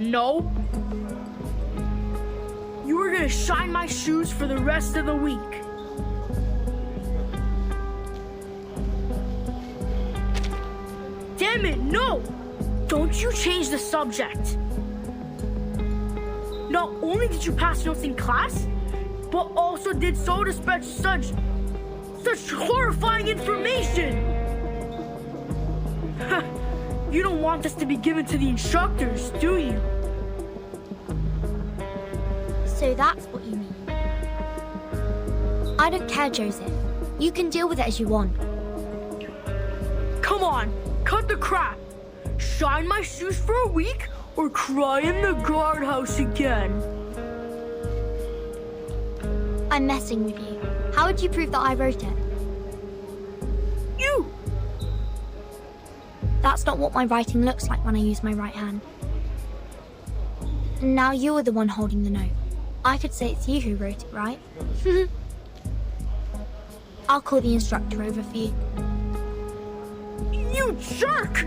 No. You were gonna shine my shoes for the rest of the week. Damn it, no! Don't you change the subject. Not only did you pass notes in class, but also did so to spread such horrifying information. You don't want this to be given to the instructors, do you? So that's what you mean. I don't care, Joseph. You can deal with it as you want. Come on, cut the crap. Shine my shoes for a week or cry in the guardhouse again. I'm messing with you. How would you prove that I wrote it? You! That's not what my writing looks like when I use my right hand. And now you're the one holding the note. I could say it's you who wrote it, right? I'll call the instructor over for you. You jerk!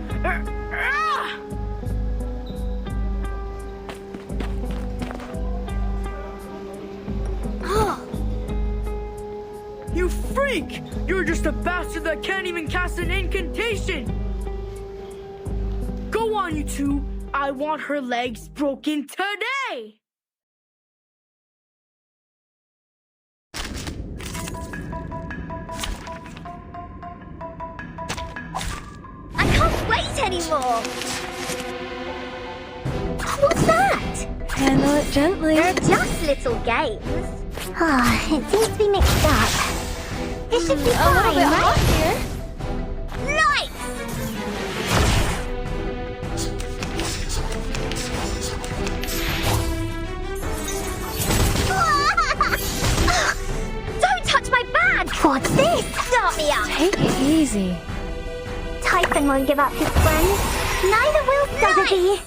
You freak! You're just a bastard that can't even cast an incantation! Go on, you two! I want her legs broken today! I can't wait anymore! What's that? Handle it gently. They're just little games. It seems to be mixed up. This should be fine, a little bit hot here. Right! Don't touch my bag! What's this? Start me up! Take it easy. Tyson won't give up his friends. Neither will Sotheby.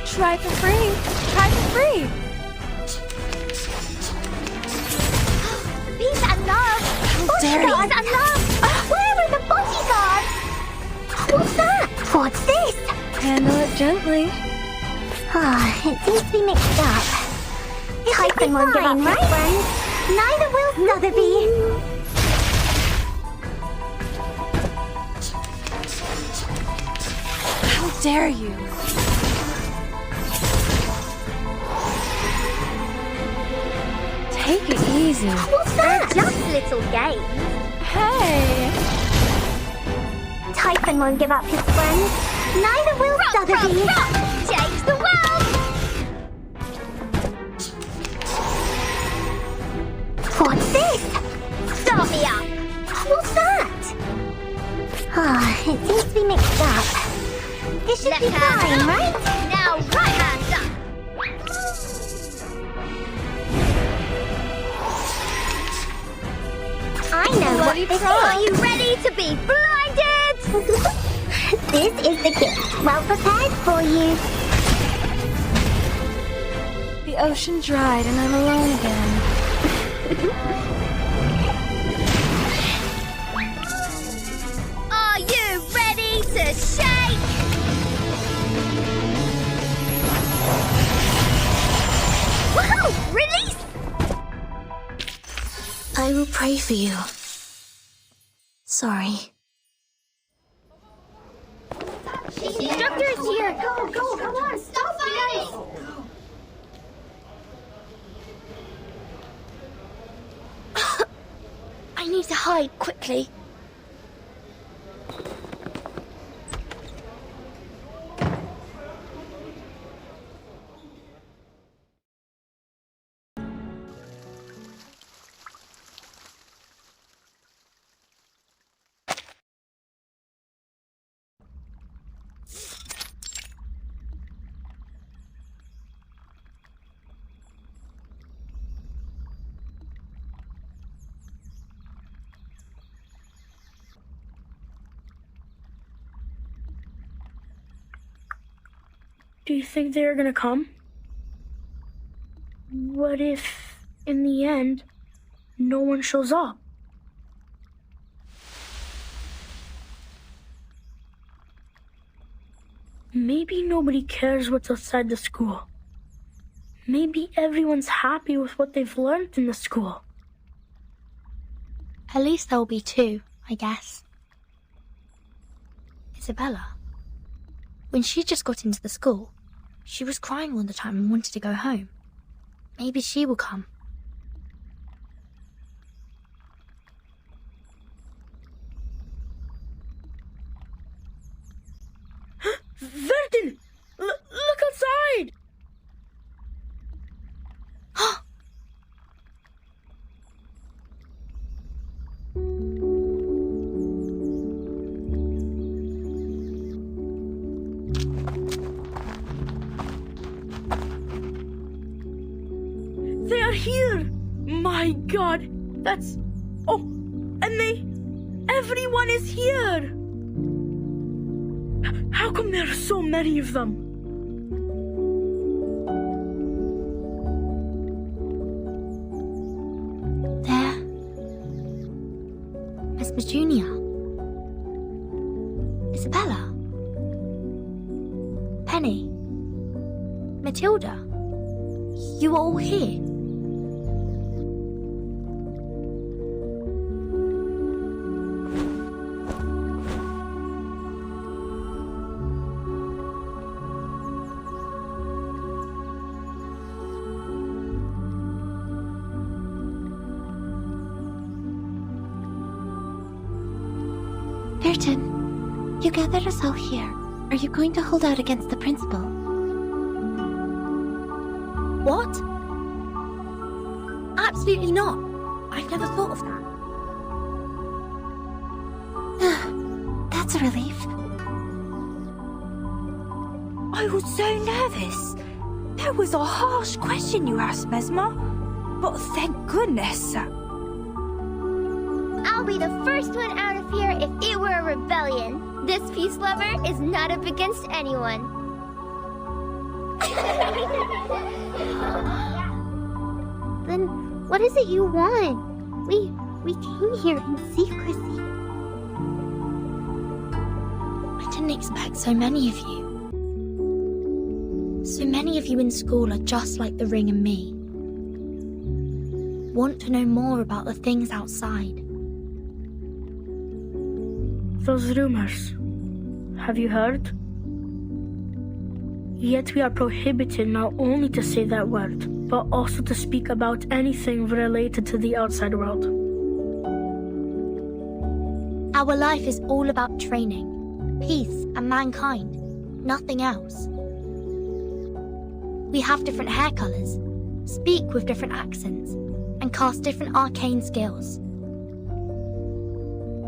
Try for free. Try for free. Peace and love! dare you. Peace and love! Where are the bodies? gently. It seems to be mixed up. Typhon won't give up his friends. Neither will Sotheby. How dare you? Take it easy. What's that? Just little game. Hey! Typhon won't give up his friends. Neither will Sotheby. Change the world! What's this? Start me up! What's that? It seems to be mixed up. This should be fine, right? Now right hand up! I know what this is. Are you ready to be blinded? This is the kit. Well prepared for you. The ocean dried and I'm alone again. Are you ready to shake? Woohoo! Release! I will pray for you. Sorry. The instructor is here! Go, come on! Stop fighting! I need to hide quickly. Do you think they're gonna come? What if, in the end, no one shows up? Maybe nobody cares what's outside the school. Maybe everyone's happy with what they've learned in the school. At least there'll be two, I guess. Isabella. When she just got into the school, she was crying all the time and wanted to go home. Maybe she will come. Vertin! Look outside! They are here! My God! That's... Oh, and everyone is here! How come there are so many of them? There. Miss Petunia. Isabella. Penny. Matilda. You are all here. Vertin, you gathered us all here. Are you going to hold out against the principal? What? Absolutely not. I've never thought of that. That's a relief. I was so nervous. That was a harsh question you asked, Mesmer. But thank goodness. I'll be the first one out of here if it were a rebellion. This peace lover is not up against anyone. Then what is it you want? We came here in secrecy. I didn't expect so many of you. So many of you in school are just like the ring and me. Want to know more about the things outside. Those rumors. Have you heard? Yet we are prohibited not only to say that word, but also to speak about anything related to the outside world. Our life is all about training, peace, and mankind. Nothing else. We have different hair colors, speak with different accents, and cast different arcane skills.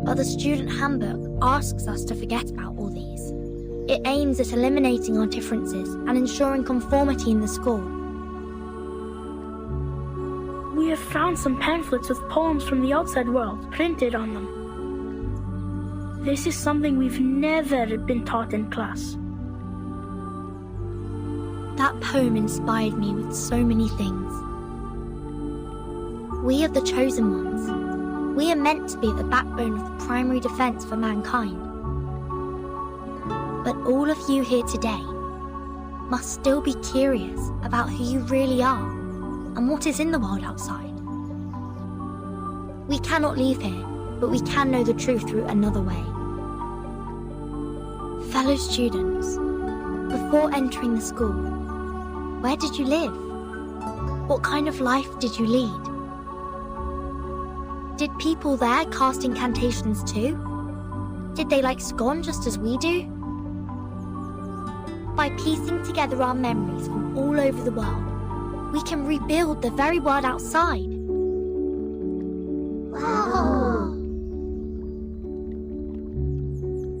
But the student handbook asks us to forget about all these. It aims at eliminating our differences and ensuring conformity in the school. We have found some pamphlets with poems from the outside world printed on them. This is something we've never been taught in class. That poem inspired me with so many things. We are the chosen ones. We are meant to be the backbone of the primary defense for mankind. But all of you here today must still be curious about who you really are and what is in the world outside. We cannot leave here, but we can know the truth through another way. Fellow students, before entering the school, where did you live? What kind of life did you lead? Did people there cast incantations too? Did they like scone just as we do? By piecing together our memories from all over the world, we can rebuild the very world outside. Wow!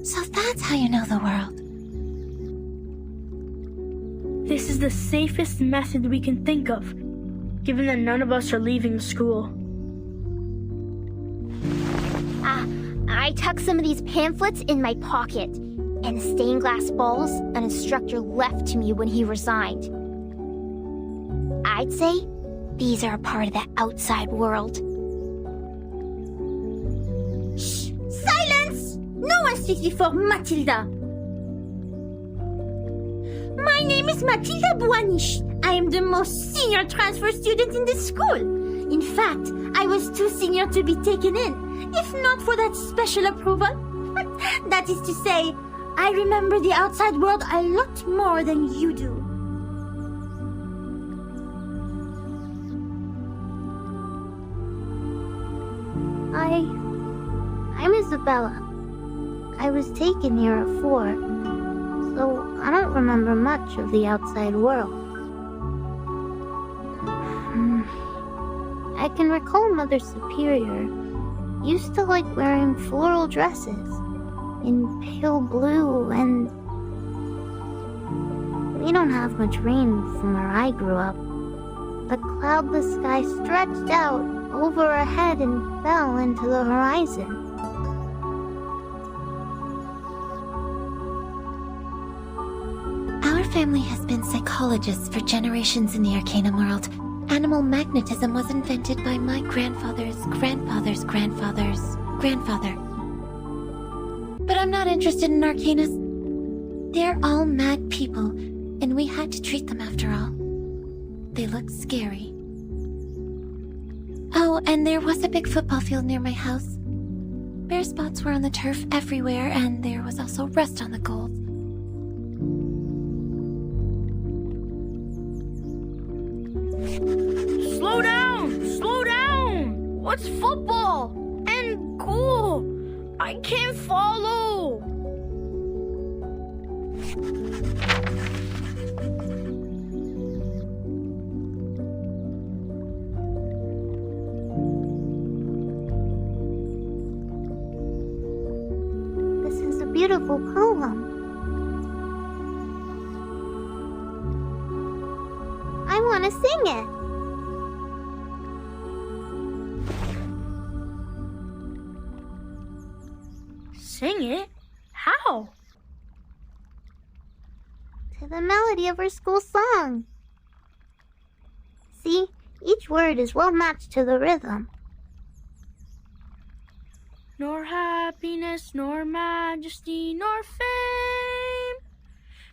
So that's how you know the world. This is the safest method we can think of, given that none of us are leaving school. I tucked some of these pamphlets in my pocket, and the stained glass balls an instructor left to me when he resigned. I'd say these are a part of the outside world. Shh! Silence! No one speaks before Matilda. My name is Matilda Buanish. I am the most senior transfer student in this school. In fact, I was too senior to be taken in, if not for that special approval. That is to say, I remember the outside world a lot more than you do. I'm Isabella. I was taken here at 4, so I don't remember much of the outside world. I can recall Mother Superior used to like wearing floral dresses in pale blue, and we don't have much rain from where I grew up. The cloudless sky stretched out over our head and fell into the horizon. Our family has been psychologists for generations in the Arcanum world. Animal magnetism was invented by my grandfather's grandfather's grandfather's grandfather. But I'm not interested in Arcanus. They're all mad people, and we had to treat them after all. They look scary. Oh, and there was a big football field near my house. Bare spots were on the turf everywhere, and there was also rust on the goals. Slow down! Slow down! What's football? And goal? I can't follow! This is a beautiful poem. I want to sing it. Sing it? How? To the melody of our school song. See, each word is well matched to the rhythm. Nor happiness, nor majesty, nor fame,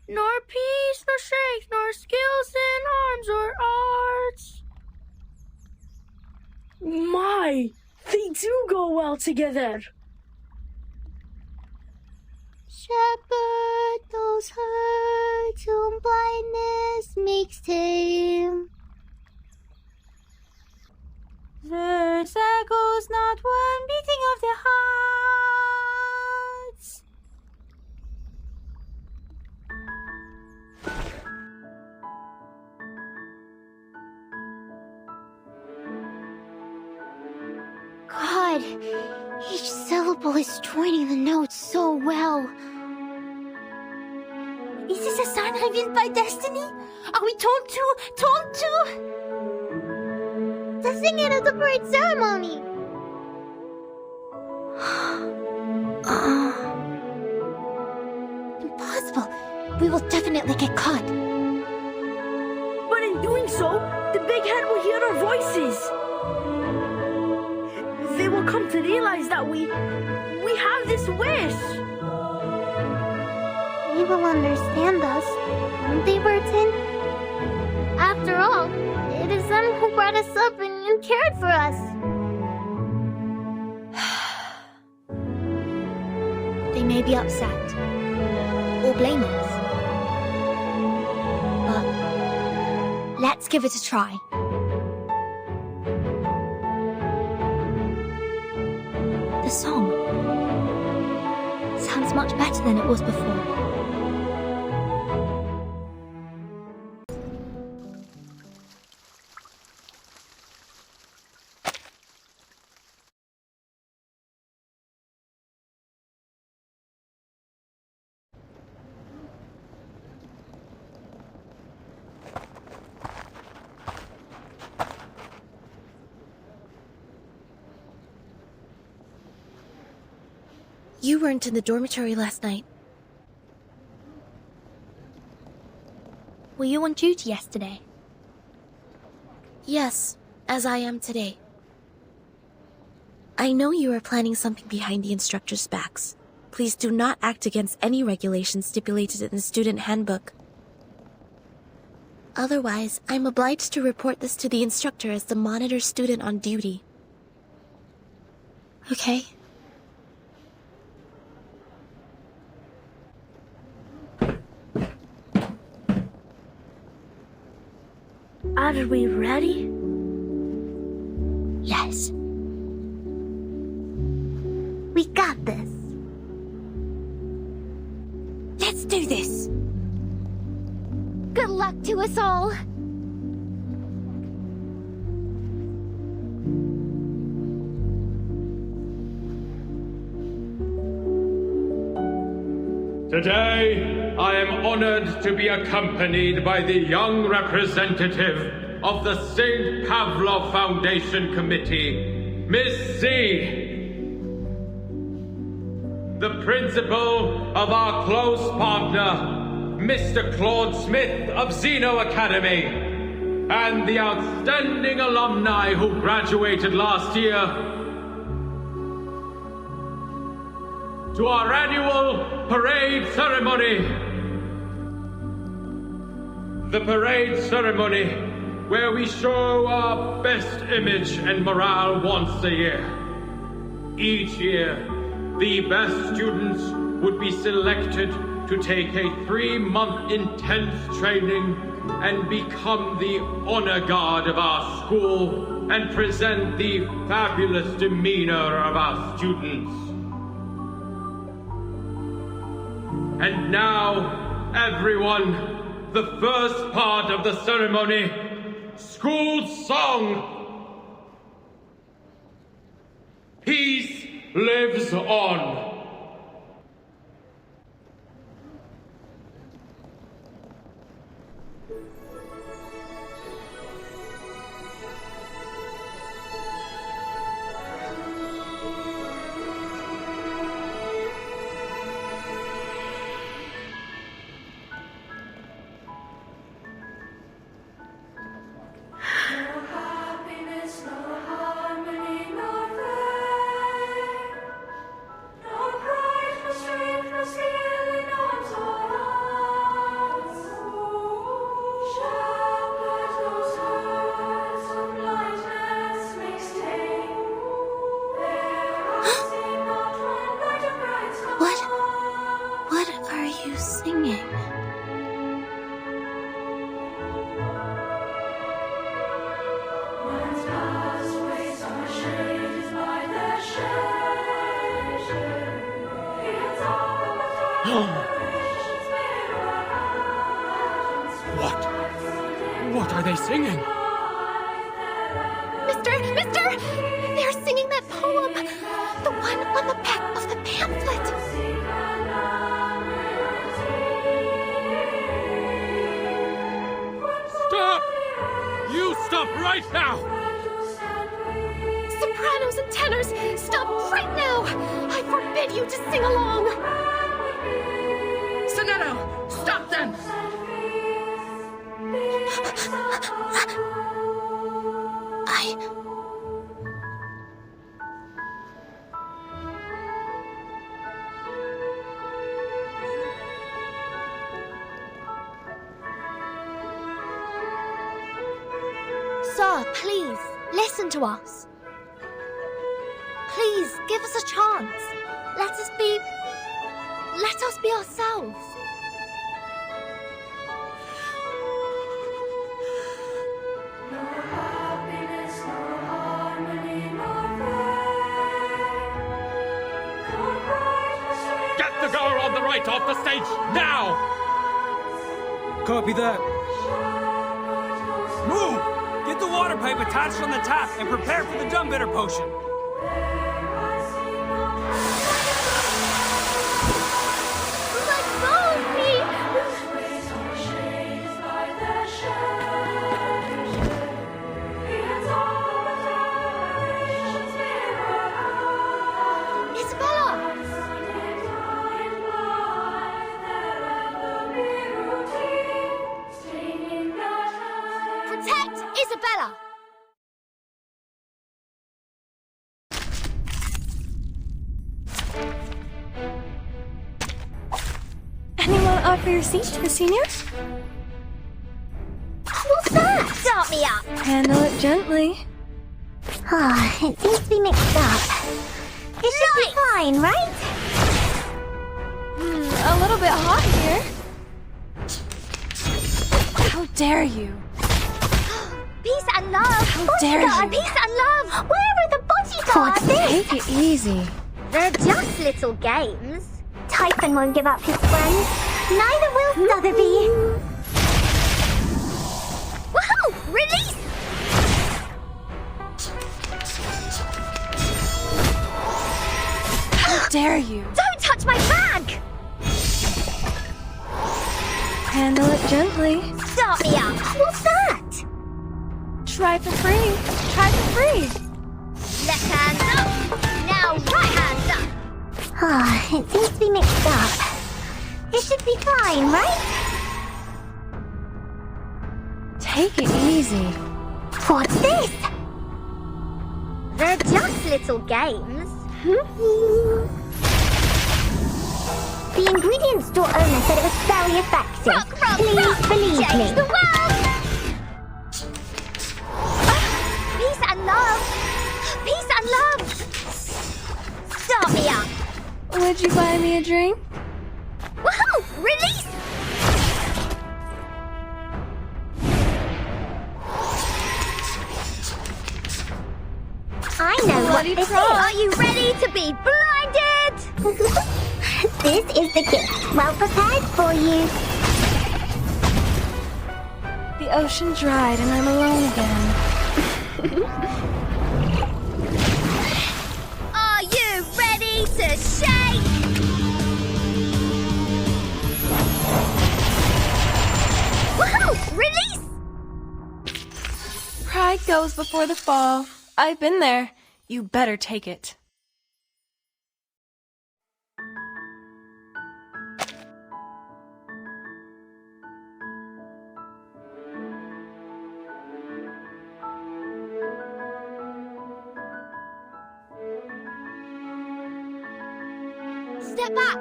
nor peace, nor strength, nor skills in arms or arts. My, they do go well together. Shepherd those herds whom blindness makes tame. Verse echoes not one beating of the hearts. God, each syllable is joining the notes so well. Is this a sign revealed by destiny? Are we told to sing it at the parade ceremony? Impossible. We will definitely get caught. But in doing so, the big head will hear our voices. They will come to realize that we have this wish. They will understand us, won't they, Burton? After all, it is them who brought us up and cared for us. They may be upset or blame us, but let's give it a try. The song sounds much better than it was before. You weren't in the dormitory last night. Were you on duty yesterday? Yes, as I am today. I know you are planning something behind the instructor's backs. Please do not act against any regulations stipulated in the student handbook. Otherwise, I'm obliged to report this to the instructor as the monitor student on duty. Okay? Are we ready? Yes. We got this. Let's do this. Good luck to us all. Today, I am honored to be accompanied by the young representative of the St. Pavlov Foundation Committee, Miss Z. The principal of our close partner, Mr. Claude Smith of Zeno Academy, and the outstanding alumni who graduated last year. To our annual parade ceremony. The parade ceremony, where we show our best image and morale once a year. Each year, the best students would be selected to take a 3-month intense training and become the honor guard of our school and present the fabulous demeanor of our students. And now, everyone, the first part of the ceremony, school song. Peace lives on. No singing? Mister! They're singing that poem! The one on the back of the pamphlet! Stop! You stop right now! Sopranos and tenors, stop right now! I forbid you to sing along! Sonetto, stop them! Sir, please, listen to us. Please, give us a chance. Let us be ourselves. Get the girl on the right off the stage, now! Copy that. Move! Get the water pipe attached on the tap and prepare for the dumb bitter potion. Let go of me! Isabella! Protect Isabella! Anyone offer your seat to the seniors? What's that? Start me up. Handle it gently. It seems to be mixed up. It should be fine, right? A little bit hot here. How dare you? Peace and love. How dare you? Peace and love. Where are the bodyguards? Take it easy. They're just little games. Typhon won't give up his friends. Neither will Sotheby. Woohoo! Release! How dare you? Don't touch my bag! Handle it gently. Start me up. What's that? Try for free. Try for free. Left hand up. Now right hand up. It seems to be mixed up. It should be fine, right? Take it easy. What's this? They're just little games. The ingredient store owner said it was very effective. Please believe me. Change the world! Peace and love! Peace and love! Start me up! Would you buy me a drink? Woohoo! Release! I know what this is. Are you ready to be blinded? This is the gift, well prepared for you. The ocean dried and I'm alone again. Are you ready to shake? Woohoo! Release! Pride goes before the fall. I've been there. You better take it. Step back!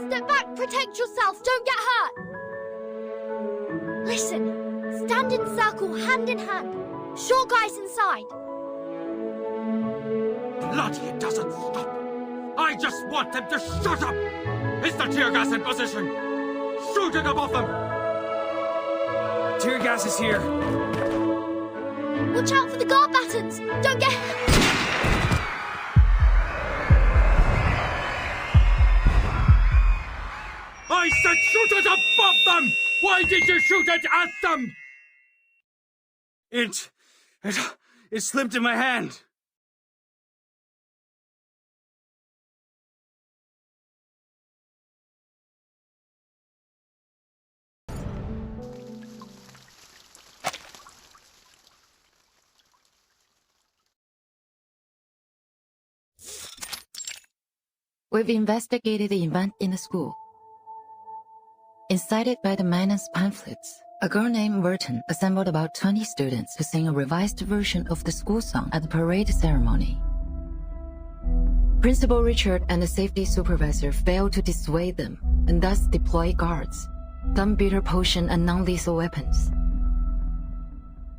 Step back! Protect yourself! Don't get hurt! Listen! Stand in circle, hand in hand. Short guys inside. Bloody, it doesn't stop. I just want them to shut up! Is the tear gas in position? Shoot it above them! Tear gas is here. Watch out for the guard battens! Don't get... I said shoot it above them! Why did you shoot it at them? It slipped in my hand. We've investigated the event in the school. Incited by the menace pamphlets, a girl named Verton assembled about 20 students to sing a revised version of the school song at the parade ceremony. Principal Richard and the safety supervisor failed to dissuade them, and thus deployed guards, gun bitter potion and non-lethal weapons.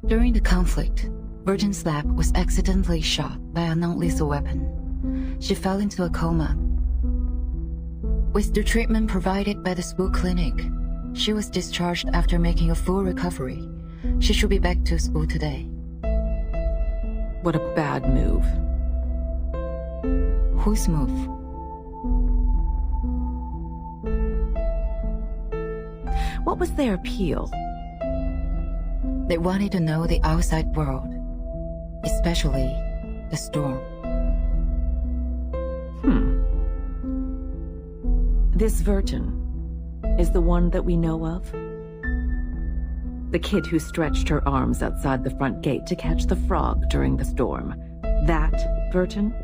During the conflict, Verton's lab was accidentally shot by a non-lethal weapon. She fell into a coma. With the treatment provided by the school clinic, she was discharged after making a full recovery. She should be back to school today. What a bad move. Whose move? What was their appeal? They wanted to know the outside world, especially the storm. This Verton is the one that we know of? The kid who stretched her arms outside the front gate to catch the frog during the storm. That Verton?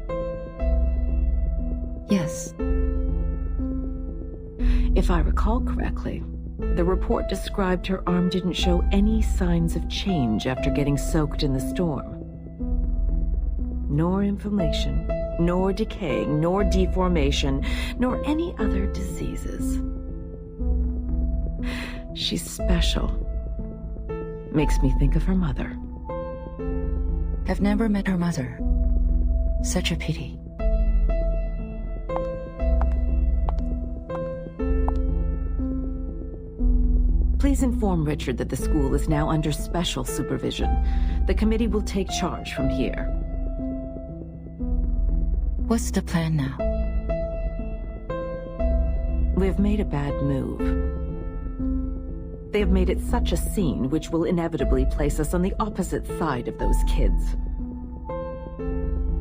Yes. If I recall correctly, the report described her arm didn't show any signs of change after getting soaked in the storm. Nor inflammation, nor decaying, nor deformation, nor any other diseases. She's special. Makes me think of her mother. I've never met her mother. Such a pity. Please inform Richard that the school is now under special supervision. The committee will take charge from here. What's the plan now? We have made a bad move. They have made it such a scene which will inevitably place us on the opposite side of those kids.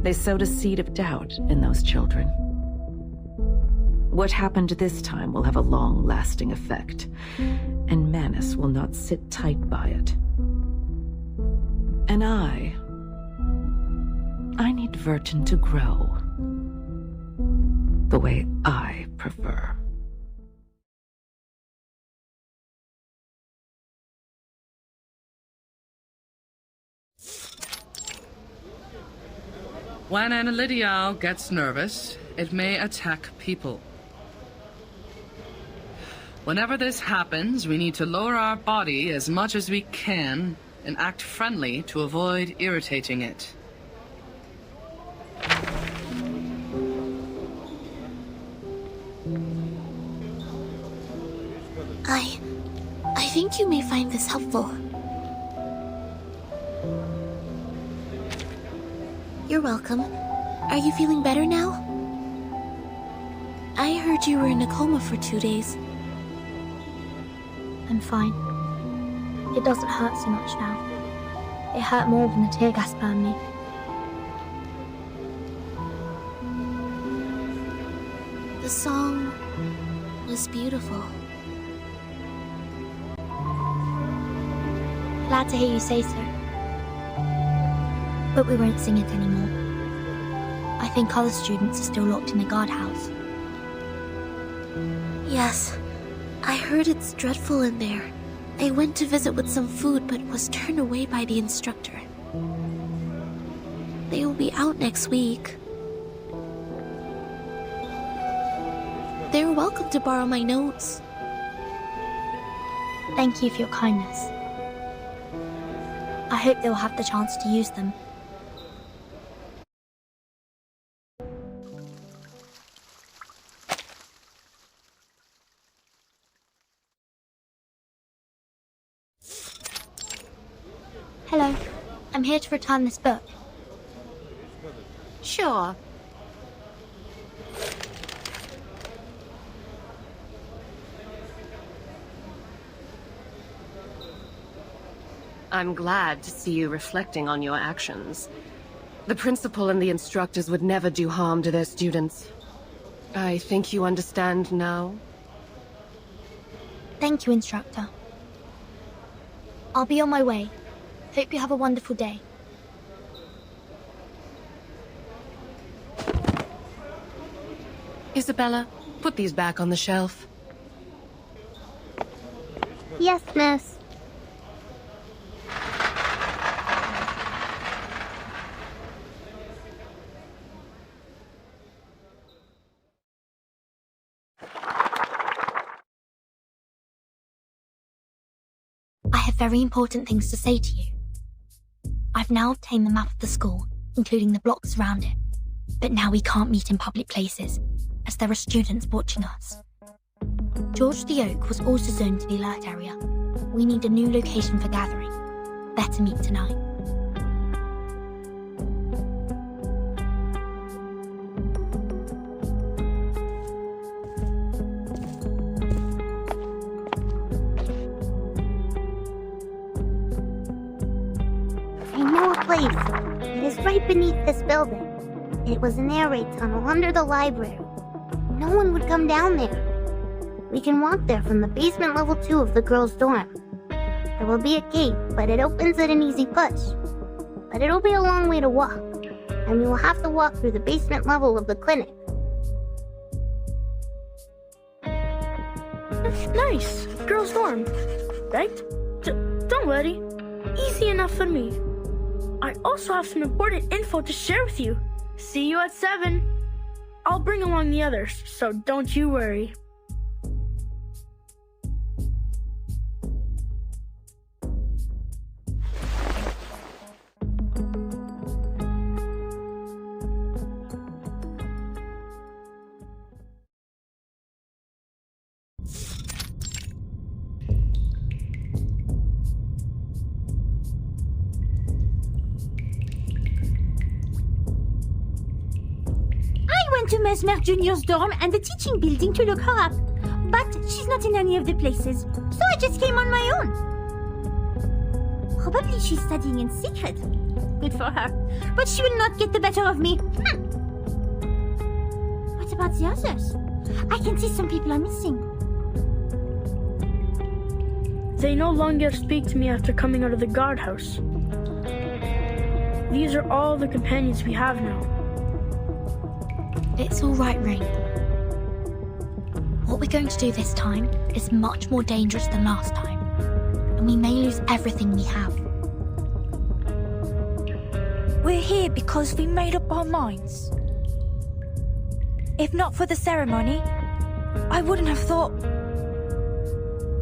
They sowed a seed of doubt in those children. What happened this time will have a long-lasting effect, and Manus will not sit tight by it. And I need Verton to grow the way I prefer. When an Elidial gets nervous, it may attack people. Whenever this happens, we need to lower our body as much as we can and act friendly to avoid irritating it. I think you may find this helpful. You're welcome. Are you feeling better now? I heard you were in a coma for 2 days. I'm fine. It doesn't hurt so much now. It hurt more when the tear gas burned me. The song was beautiful. Glad to hear you say so. But we won't sing it anymore. I think other students are still locked in the guardhouse. Yes, I heard it's dreadful in there. I went to visit with some food but was turned away by the instructor. They will be out next week. They're welcome to borrow my notes. Thank you for your kindness. I hope they'll have the chance to use them. Hello. I'm here to return this book. Sure. I'm glad to see you reflecting on your actions. The principal and the instructors would never do harm to their students. I think you understand now. Thank you, Instructor. I'll be on my way. Hope you have a wonderful day. Isabella, put these back on the shelf. Yes, miss. I have very important things to say to you. I've now obtained the map of the school, including the blocks around it. But now we can't meet in public places, as there are students watching us. George the Oak was also zoned to the alert area. We need a new location for gathering. Better meet tonight. I know a place. It is right beneath this building. It was an air raid tunnel under the library. No one would come down there. We can walk there from the basement level 2 of the girls' dorm. There will be a gate, but it opens at an easy push. But it'll be a long way to walk, and we will have to walk through the basement level of the clinic. Nice. Girls' dorm, right? Don't worry. Easy enough for me. I also have some important info to share with you. See you at 7. I'll bring along the others, so don't you worry. To Mesmer Jr.'s dorm and the teaching building to look her up. But she's not in any of the places, so I just came on my own. Probably she's studying in secret. Good for her. But she will not get the better of me. What about the others? I can see some people are missing. They no longer speak to me after coming out of the guardhouse. These are all the companions we have now. It's all right, Ring. What we're going to do this time is much more dangerous than last time, and we may lose everything we have. We're here because we made up our minds. If not for the ceremony, I wouldn't have thought...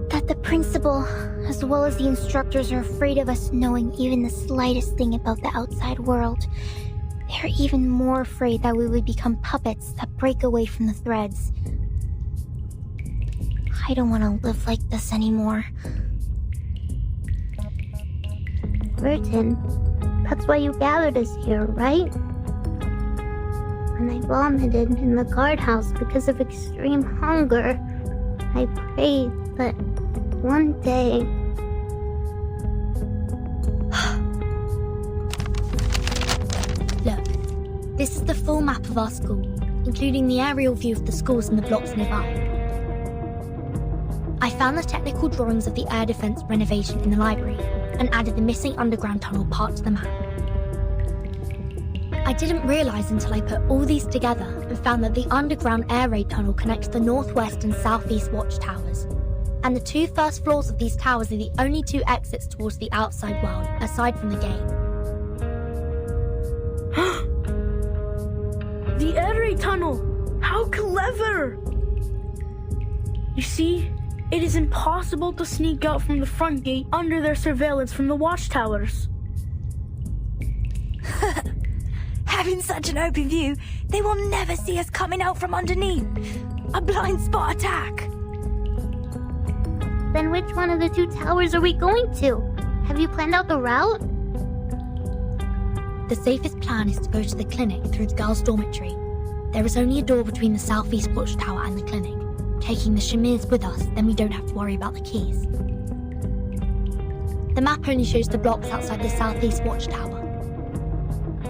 That the principal, as well as the instructors, are afraid of us knowing even the slightest thing about the outside world. They're even more afraid that we would become puppets that break away from the threads. I don't want to live like this anymore. Burton, that's why you gathered us here, right? When I vomited in the guardhouse because of extreme hunger, I prayed that one day... Look, this is the full map of our school, including the aerial view of the schools and the blocks nearby. I found the technical drawings of the air defense renovation in the library and added the missing underground tunnel part to the map. I didn't realise until I put all these together and found that the underground air raid tunnel connects the northwest and southeast watchtowers. And the 2 first floors of these towers are the only 2 exits towards the outside world, aside from the gate. The air raid tunnel! How clever! You see, it is impossible to sneak out from the front gate under their surveillance from the watchtowers. Having such an open view, they will never see us coming out from underneath. A blind spot attack. Then which one of the 2 towers are we going to? Have you planned out the route? The safest plan is to go to the clinic through the girls' dormitory. There is only a door between the southeast watchtower and the clinic. Taking the Shamirs with us, then we don't have to worry about the keys. The map only shows the blocks outside the southeast watchtower.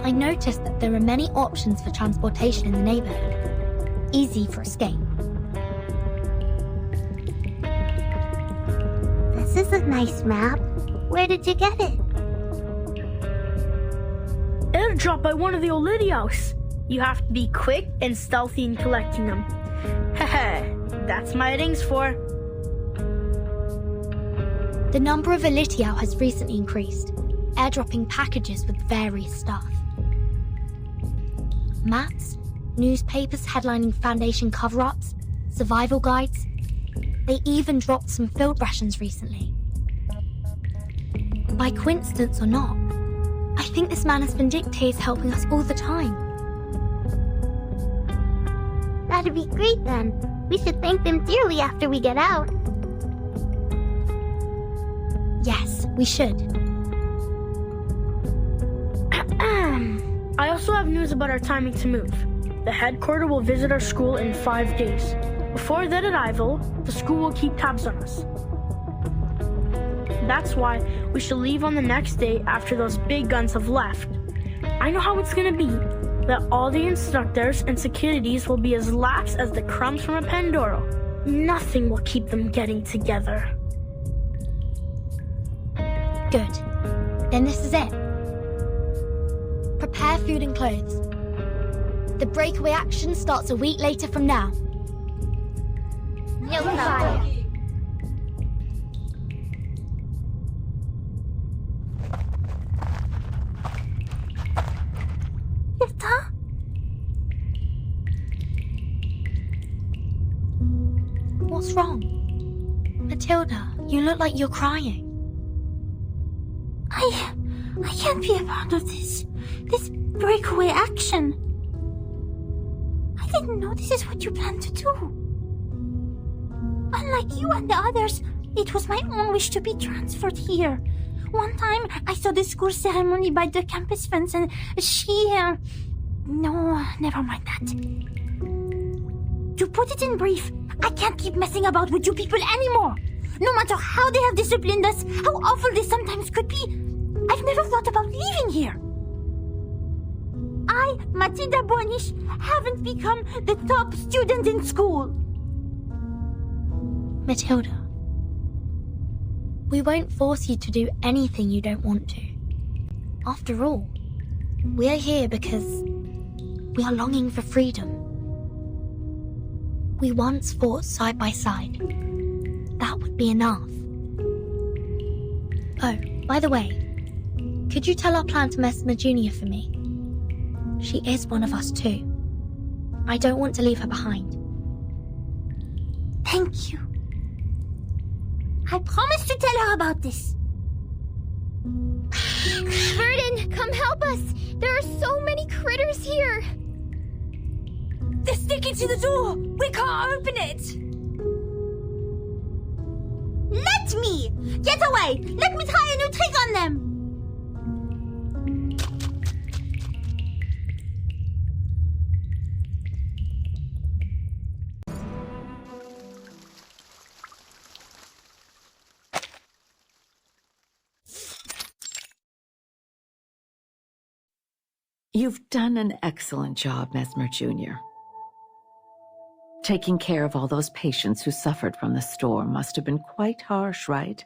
I noticed that there are many options for transportation in the neighborhood. Easy for escape. This is a nice map. Where did you get it? Airdrop by one of the Olidios. You have to be quick and stealthy in collecting them. Haha, that's my rings for. The number of Elitiao has recently increased, airdropping packages with various stuff. Maps, newspapers headlining Foundation cover-ups, survival guides. They even dropped some field rations recently. By coincidence or not, I think this man has been dictators helping us all the time. That'd be great then. We should thank them dearly after we get out. Yes, we should. I also have news about our timing to move. The headquarters will visit our school in 5 days. Before their arrival, the school will keep tabs on us. That's why we should leave on the next day after those big guns have left. I know how it's gonna be. That all the instructors and securities will be as lax as the crumbs from a Pandoro. Nothing will keep them getting together. Good. Then this is it. Prepare food and clothes. The breakaway action starts a week later from now. No problem. Hilda? What's wrong? Matilda, you look like you're crying. I can't be a part of this breakaway action. I didn't know this is what you planned to do. Unlike you and the others, it was my own wish to be transferred here. One time, I saw the school ceremony by the campus fence and No, never mind that. To put it in brief, I can't keep messing about with you people anymore. No matter how they have disciplined us, how awful they sometimes could be, I've never thought about leaving here. I, Matilda Bonish, haven't become the top student in school. Matilda, we won't force you to do anything you don't want to. After all, we are here because we are longing for freedom. We once fought side by side. That would be enough. Oh, by the way, could you tell our plan to Mesmer Jr. for me? She is one of us too. I don't want to leave her behind. Thank you. I promise to tell her about this. Verdun, come help us! There are so many critters here! They're sticking to the door! We can't open it! Let me! Get away! Let me try a new trick on them! You've done an excellent job, Mesmer Jr. Taking care of all those patients who suffered from the storm must have been quite harsh, right?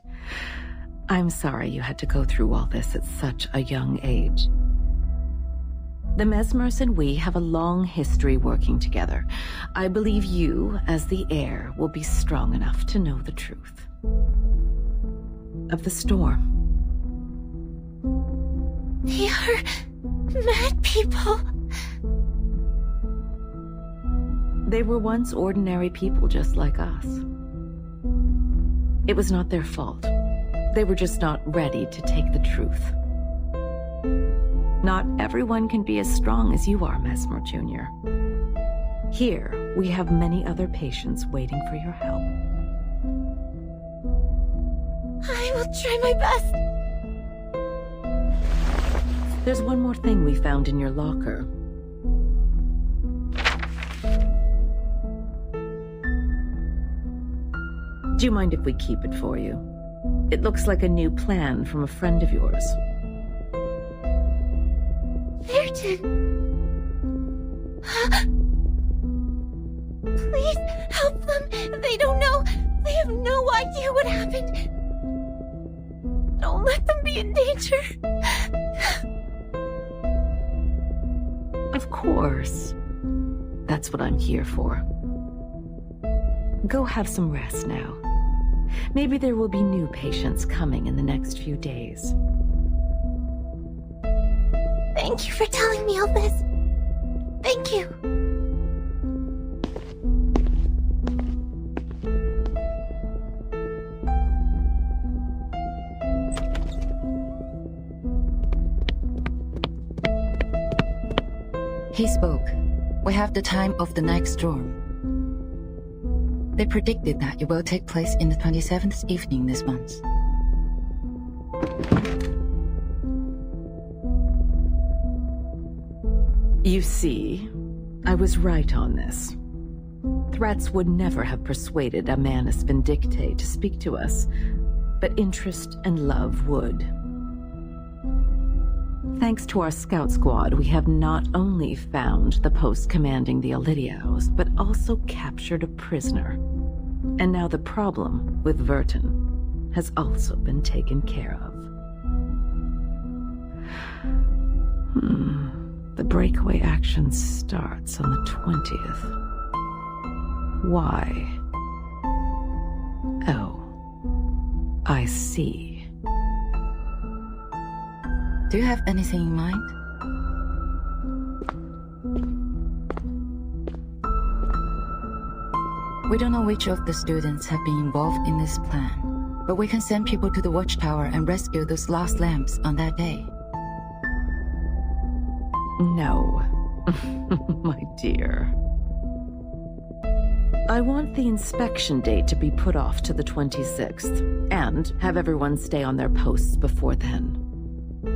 I'm sorry you had to go through all this at such a young age. The Mesmers and we have a long history working together. I believe you, as the heir, will be strong enough to know the truth of the storm. They are mad people. They were once ordinary people just like us. It was not their fault. They were just not ready to take the truth. Not everyone can be as strong as you are, Mesmer Jr. Here, we have many other patients waiting for your help. I will try my best. There's one more thing we found in your locker. Do you mind if we keep it for you? It looks like a new plan from a friend of yours. Verton! Please help them. They don't know. They have no idea what happened. Don't let them be in danger. Of course. That's what I'm here for. Go have some rest now. Maybe there will be new patients coming in the next few days. Thank you for telling me all this. Thank you. He spoke. We have the time of the next storm. They predicted that it will take place in the 27th evening this month. You see, I was right on this. Threats would never have persuaded a Manus Vindictae to speak to us, but interest and love would. Thanks to our scout squad, we have not only found the post commanding the Olidiaos, but also captured a prisoner. And now the problem with Verton has also been taken care of. The breakaway action starts on the 20th. Why? Oh, I see. Do you have anything in mind? We don't know which of the students have been involved in this plan, but we can send people to the watchtower and rescue those lost lamps on that day. No, my dear. I want the inspection date to be put off to the 26th, and have everyone stay on their posts before then.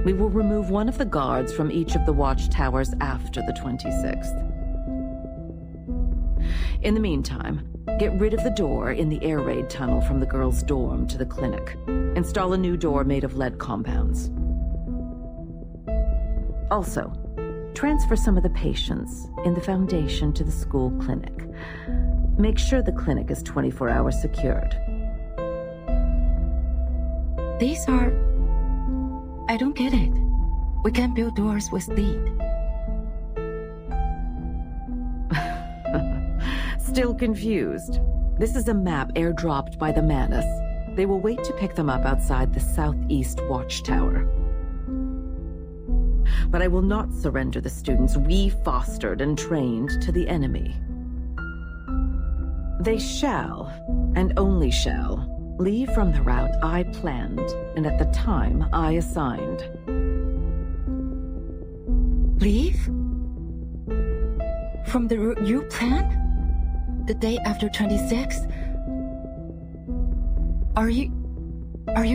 We will remove one of the guards from each of the watchtowers after the 26th. In the meantime, get rid of the door in the air raid tunnel from the girls' dorm to the clinic. Install a new door made of lead compounds. Also, transfer some of the patients in the Foundation to the school clinic. Make sure the clinic is 24 hours secured. These are... I don't get it. We can't build doors with lead. Still confused? This is a map airdropped by the Manus. They will wait to pick them up outside the southeast watchtower. But I will not surrender the students we fostered and trained to the enemy. They shall, and only shall, leave from the route I planned and at the time I assigned. Leave? From the route you planned? The day after 26th? Are you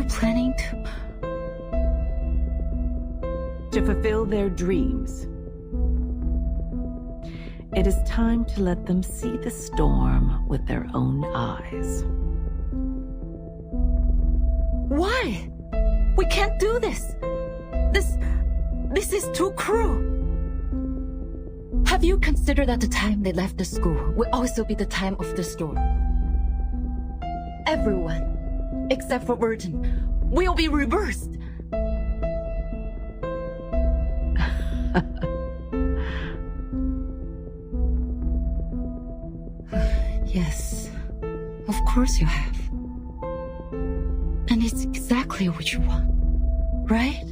planning to fulfill their dreams? It is time to let them see the storm with their own eyes. Why? We can't do this. This is too cruel. Have you considered that the time they left the school will also be the time of the storm? Everyone, except for Verton, will be reversed. Yes, of course you have. And it's exactly what you want, right?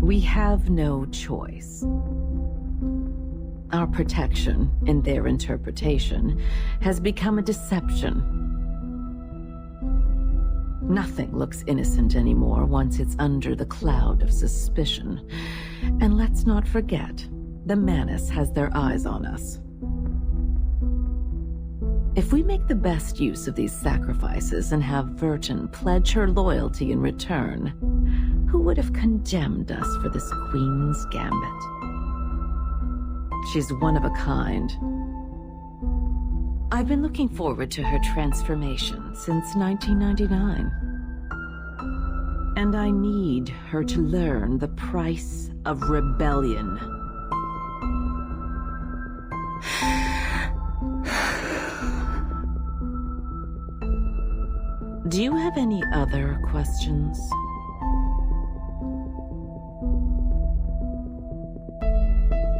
We have no choice. Our protection, in their interpretation, has become a deception. Nothing looks innocent anymore once it's under the cloud of suspicion. And let's not forget, the Manus has their eyes on us. If we make the best use of these sacrifices and have Verton pledge her loyalty in return, who would have condemned us for this Queen's Gambit? She's one of a kind. I've been looking forward to her transformation since 1999. And I need her to learn the price of rebellion. Do you have any other questions?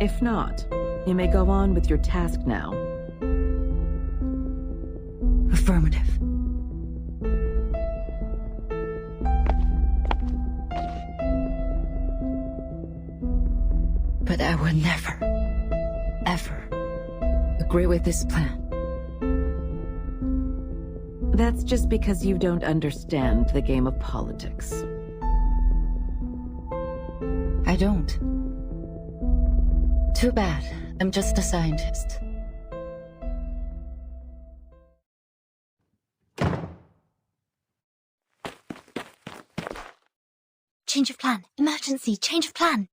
If not, you may go on with your task now. Affirmative. But I will never, ever agree with this plan. That's just because you don't understand the game of politics. I don't. Too bad. I'm just a scientist. Change of plan. Emergency. Change of plan.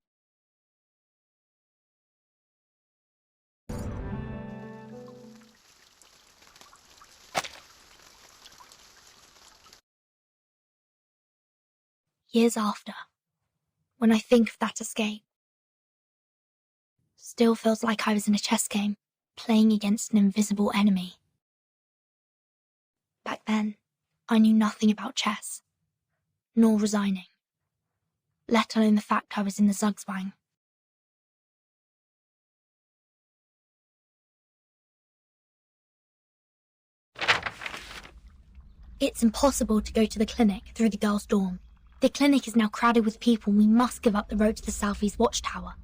Years after, when I think of that escape, still feels like I was in a chess game, playing against an invisible enemy. Back then, I knew nothing about chess, nor resigning, let alone the fact I was in the Zugzwang. It's impossible to go to the clinic through the girls' dorm. The clinic is now crowded with people and we must give up the road to the southeast watchtower.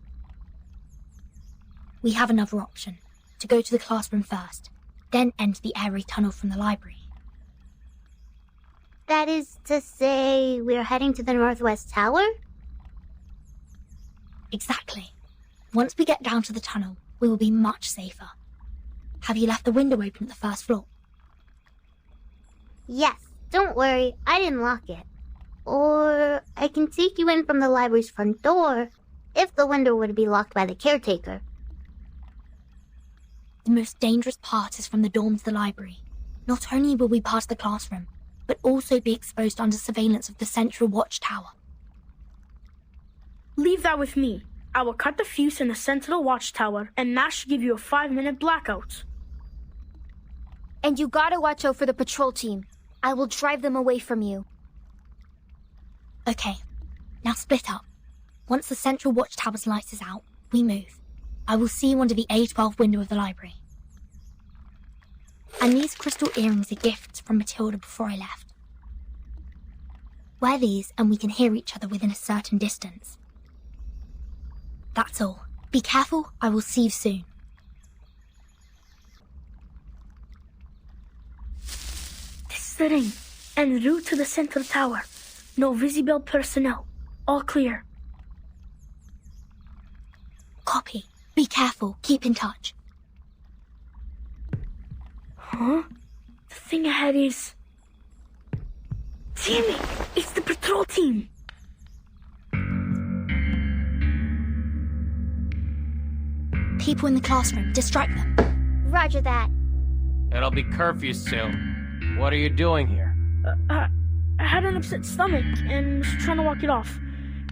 We have another option, to go to the classroom first, then enter the airy tunnel from the library. That is to say, we're heading to the northwest tower? Exactly. Once we get down to the tunnel, we will be much safer. Have you left the window open at the first floor? Yes, don't worry, I didn't lock it. Or I can take you in from the library's front door, if the window were to be locked by the caretaker. The most dangerous part is from the dorm to the library. Not only will we pass the classroom, but also be exposed under surveillance of the central watchtower. Leave that with me. I will cut the fuse in the central watchtower, and that should give you a 5-minute blackout. And you gotta watch out for the patrol team. I will drive them away from you. Okay, now split up. Once the central watchtower's lights is out, we move. I will see you under the A12 window of the library. And these crystal earrings are gifts from Matilda before I left. Wear these and we can hear each other within a certain distance. That's all. Be careful, I will see you soon. This is the ring, en route to the central tower. No visible personnel. All clear. Copy. Be careful. Keep in touch. Huh? The thing ahead is... Damn it! It's the patrol team! People in the classroom. Distract them. Roger that. It'll be curfew soon. What are you doing here? I had an upset stomach and was trying to walk it off.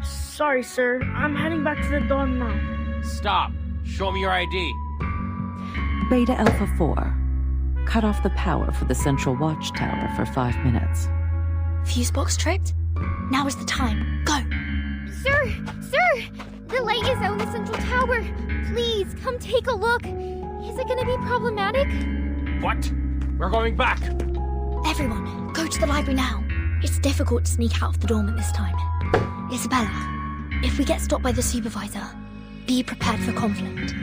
Sorry, sir. I'm heading back to the dorm now. Stop. Show me your ID. Beta Alpha 4. Cut off the power for the central watchtower for 5 minutes. Fuse box tripped? Now is the time. Go! Sir! The light is out in the central tower. Please, come take a look. Is it gonna be problematic? What? We're going back. Everyone, go to the library now. It's difficult to sneak out of the dorm at this time. Isabella, if we get stopped by the supervisor, be prepared for conflict.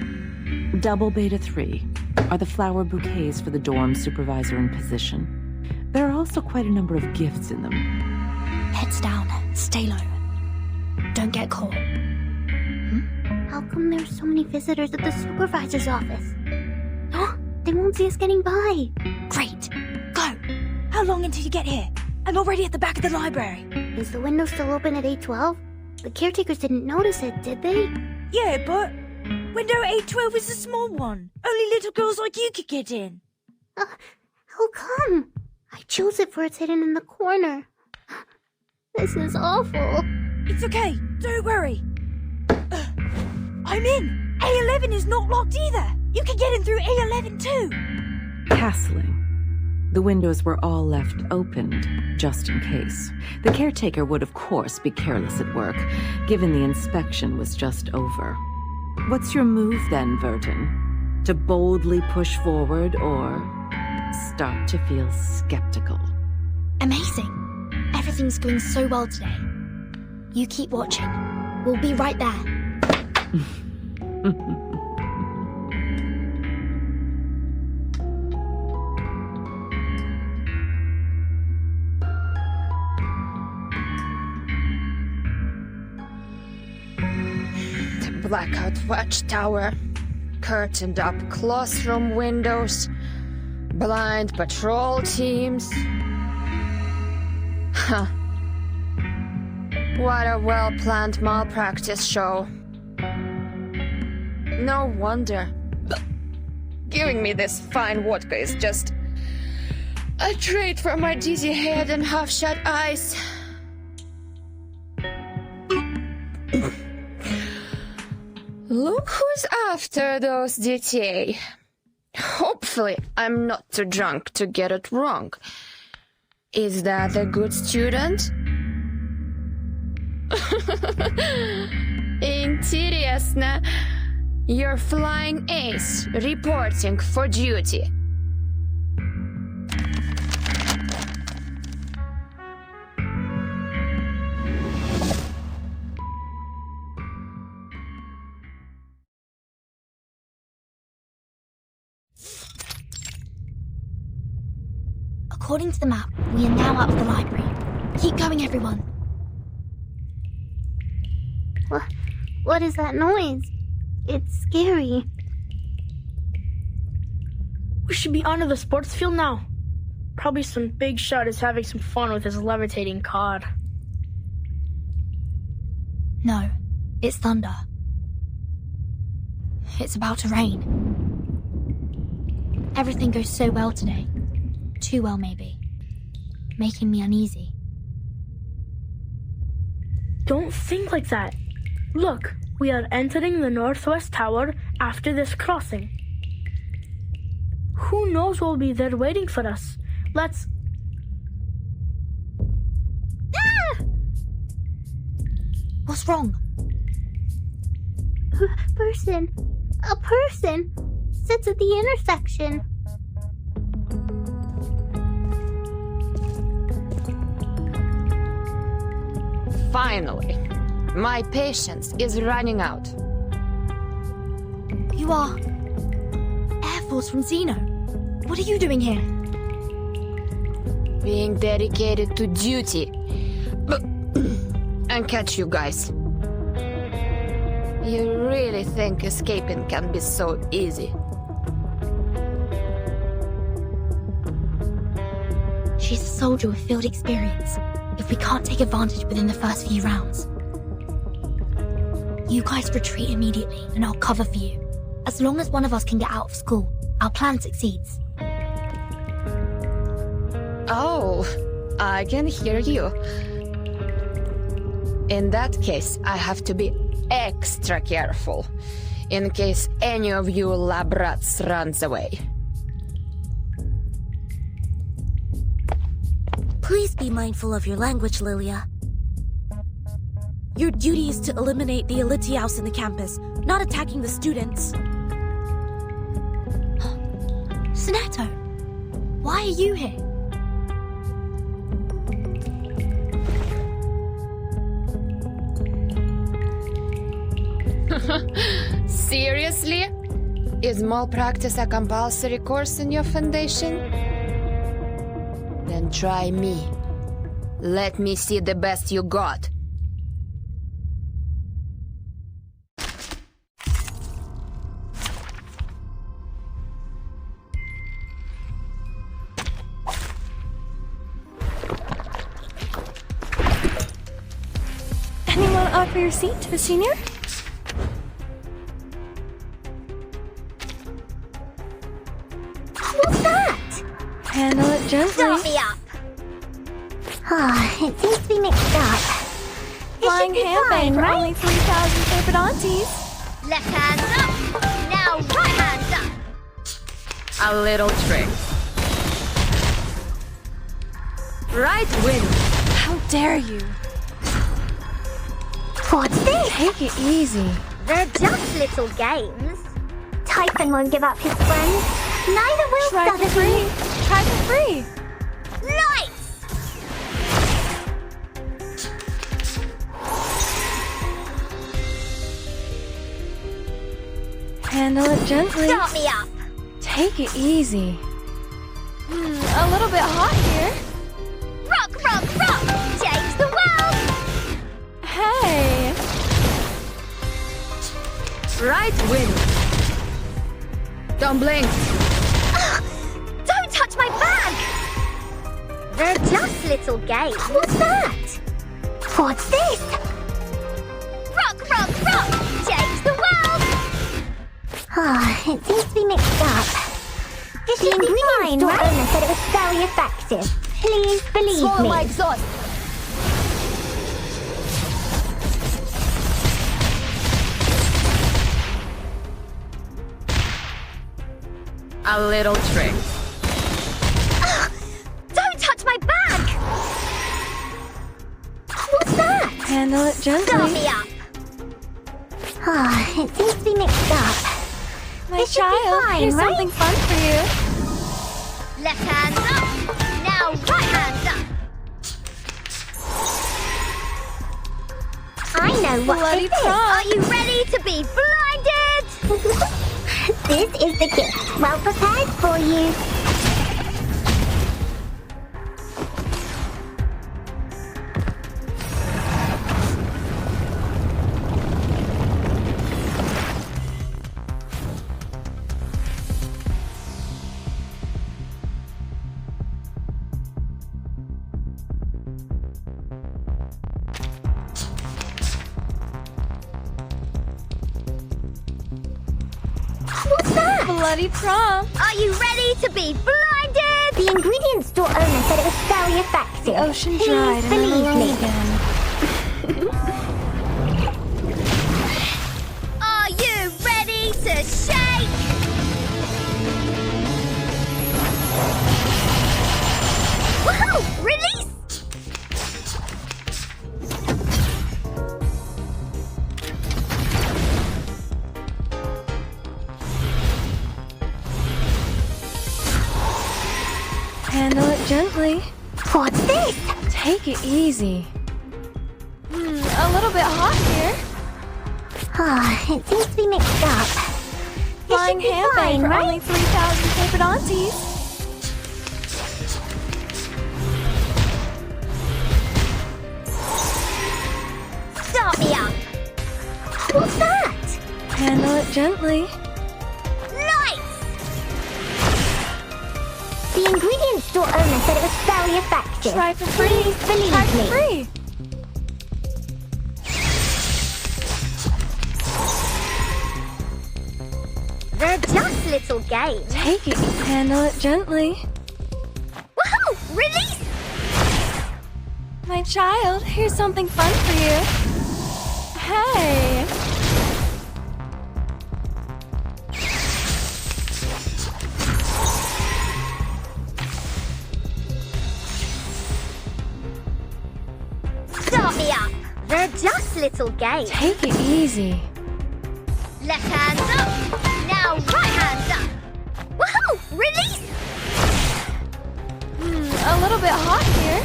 Double Beta 3 are the flower bouquets for the dorm supervisor in position. There are also quite a number of gifts in them. Heads down, stay low. Don't get caught. How come there's so many visitors at the supervisor's office? They won't see us getting by. Great. Go. How long until you get here? I'm already at the back of the library. Is the window still open at 812? The caretakers didn't notice it, did they? Yeah, but window 812 is a small one. Only little girls like you could get in. How come? I chose it for it's hidden in the corner. This is awful. It's okay. Don't worry. I'm in. A11 is not locked either. You can get in through A11 too. Castling. The windows were all left opened, just in case. The caretaker would, of course, be careless at work, given the inspection was just over. What's your move then, Verton? To boldly push forward or start to feel skeptical? Amazing. Everything's going so well today. You keep watching. We'll be right there. Blackout watchtower, curtained up classroom windows, blind patrol teams. Huh. What a well-planned malpractice show. No wonder. Giving me this fine vodka is just a treat for my dizzy head and half-shut eyes. Look who's after those детей. Hopefully, I'm not too drunk to get it wrong. Is that a good student? Интересно. You're flying ace, reporting for duty. According to the map, we are now out of the library. Keep going, everyone. What is that noise? It's scary. We should be onto the sports field now. Probably some big shot is having some fun with his levitating cod. No, it's thunder. It's about to rain. Everything goes so well today. Too well, maybe. Making me uneasy. Don't think like that. Look, we are entering the northwest tower after this crossing. Who knows what will be there waiting for us? Let's... Ah! What's wrong? A person sits at the intersection. Finally, my patience is running out. You are Air Force from Xeno. What are you doing here? Being dedicated to duty. And catch you guys. You really think escaping can be so easy? She's a soldier with field experience. If we can't take advantage within the first few rounds. You guys retreat immediately and I'll cover for you. As long as one of us can get out of school, our plan succeeds. Oh, I can hear you. In that case, I have to be extra careful, in case any of you lab rats runs away. Please be mindful of your language, Lilia. Your duty is to eliminate the Elitiaus in the campus, not attacking the students. Soneto, why are you here? Seriously? Is malpractice a compulsory course in your foundation? Then try me. Let me see the best you got. Anyone offer your seat to the senior? What's that? Handle it gently. Start me up. It seems to be mixed up. Flying handbang for only 3,000 favorite aunties. Left hand up. Now right hand up. A little trick. Right wing. How dare you? What's this? Take it easy. They're just little games. Typhon won't give up his friends. Neither will Try for free. Try for free. Nice! Handle it gently. Start me up. Take it easy. A little bit hot here. Rock, rock, rock! Change the world! Hey! Right wing. Don't blink. Don't touch my bag! They're just little games. What's that? What's this? Rock, rock, rock! Change the world! It seems to be mixed up. The ingredient store owner said it was very effective. Please believe Swallow me. my exhaust. A little trick. Don't touch my bag! What's that? Handle it Start gently. me up. It seems to be mixed up. My This should be child, fine, here's right? something fun for you. Left hand up. Now right hand up. I know what Bloody this is. prom. Are you ready to be blinded? This is the gift. Well prepared for you. What's that? Bloody prom. Are you ready to be blinded? The ingredient store owner said it was very effective. The ocean Please dried and I'm believe alone me. again. Are you ready to shake? Woohoo! Release! Handle it gently. What's this? Take it easy. A little bit hot here. It seems to be mixed up. Flying It should be handbang fine, for right? only 3,000 favorite aunties. Start me up. What's that? Handle it gently. Nice! The ingredient store owner said it was very effective. Try for free. Please believe Try for me. free. They're just little games. Take it. Handle it gently. Woohoo! Release! My child, here's something fun for you. Hey! Start me up. They're just little games. Take it easy. Left hand up. Now right hand up. Woohoo! Release! A little bit hot here.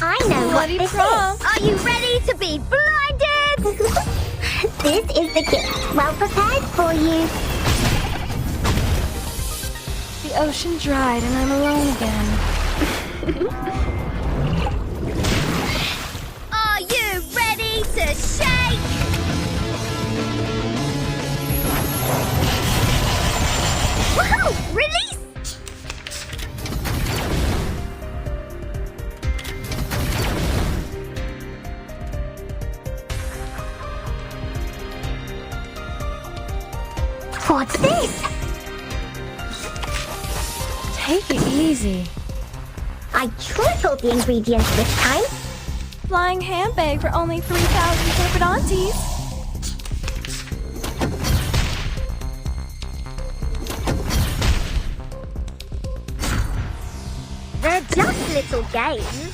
I know Bloody what this prom. is. Are you ready to be blinded? This is the gift. Well prepared for you. The ocean dried and I'm alone again. Are you ready to shake? Woohoo! Release! What's this? Take it easy. I tripled the ingredients this time. Flying handbag for only 3,000 turbidantes. They're just little games.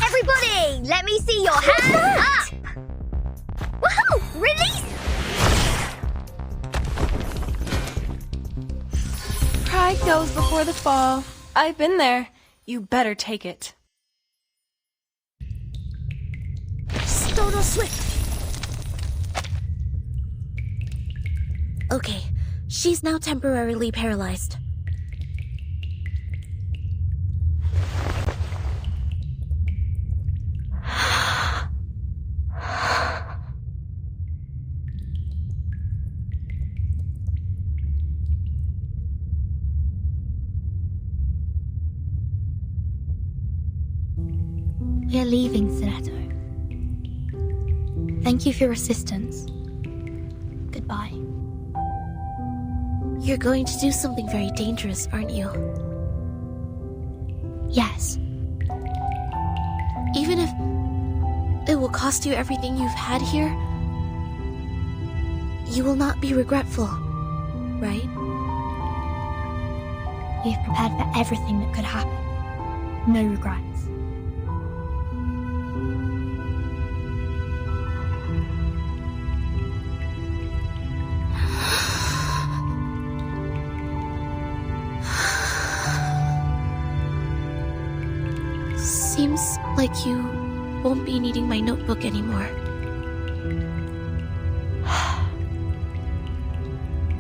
Everybody, let me see your hands up! Woohoo! Release! Pride goes before the fall. I've been there. You better take it. Stono Swift! Okay, she's now temporarily paralyzed. We are leaving, Sinetto. Thank you for your assistance. Goodbye. You're going to do something very dangerous, aren't you? Yes. Even if it will cost you everything you've had here, you will not be regretful, right? We have prepared for everything that could happen. No regrets. Seems like you won't be needing my notebook anymore.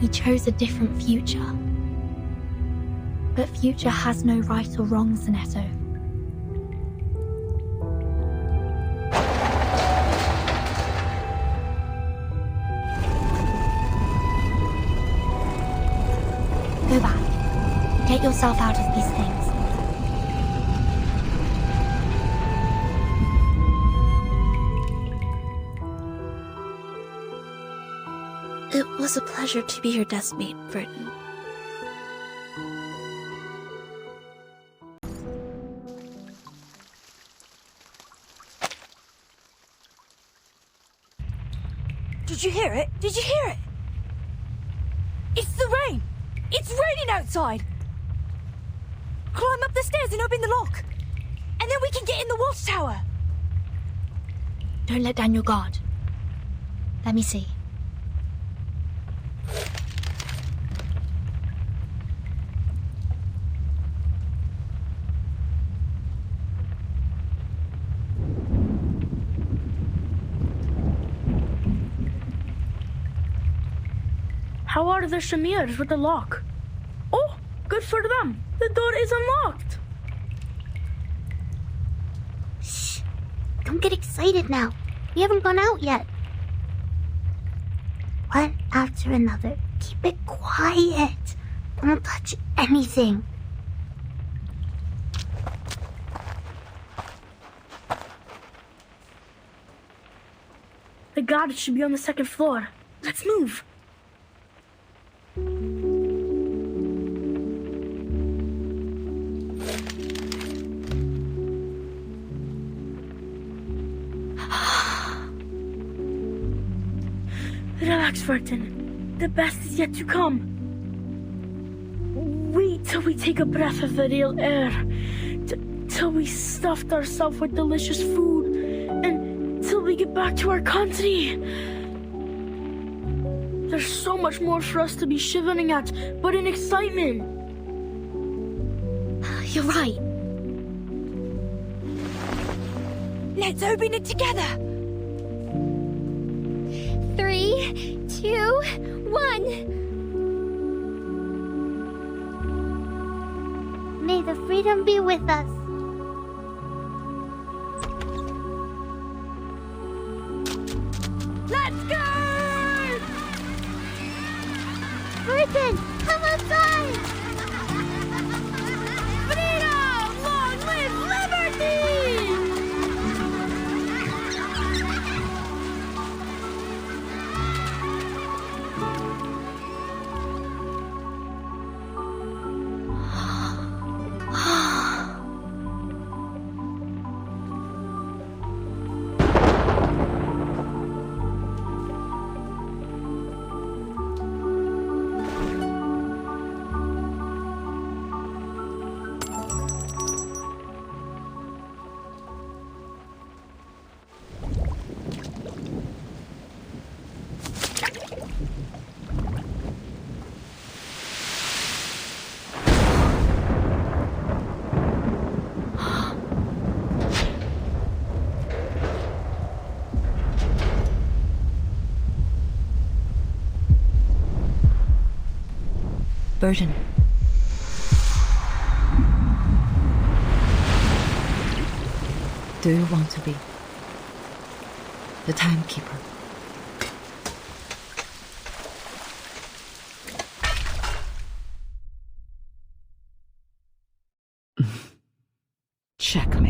We chose a different future. But future has no right or wrong, Sinetto. Go back. Get yourself out of these things. It was a pleasure to be your deskmate, Burton. Did you hear it? Did you hear it? It's the rain! It's raining outside! Climb up the stairs and open the lock! And then we can get in the watchtower! Don't let down your guard. Let me see. How are the Shamirs with the lock? Oh, good for them. The door is unlocked. Shh. Don't get excited now. We haven't gone out yet. One after another. Keep it quiet. Don't touch anything. The garden should be on the second floor. Let's move. Relax, Burton. The best is yet to come. Wait till we take a breath of the real air. Till we stuffed ourselves with delicious food. And till we get back to our country. There's so much more for us to be shivering at, but in excitement. You're right. Let's open it together! 3, 2, 1. May the freedom be with us. Let's go! Burton, come outside! Freedom! Long live liberty! Burton. Do you want to be the timekeeper? Check.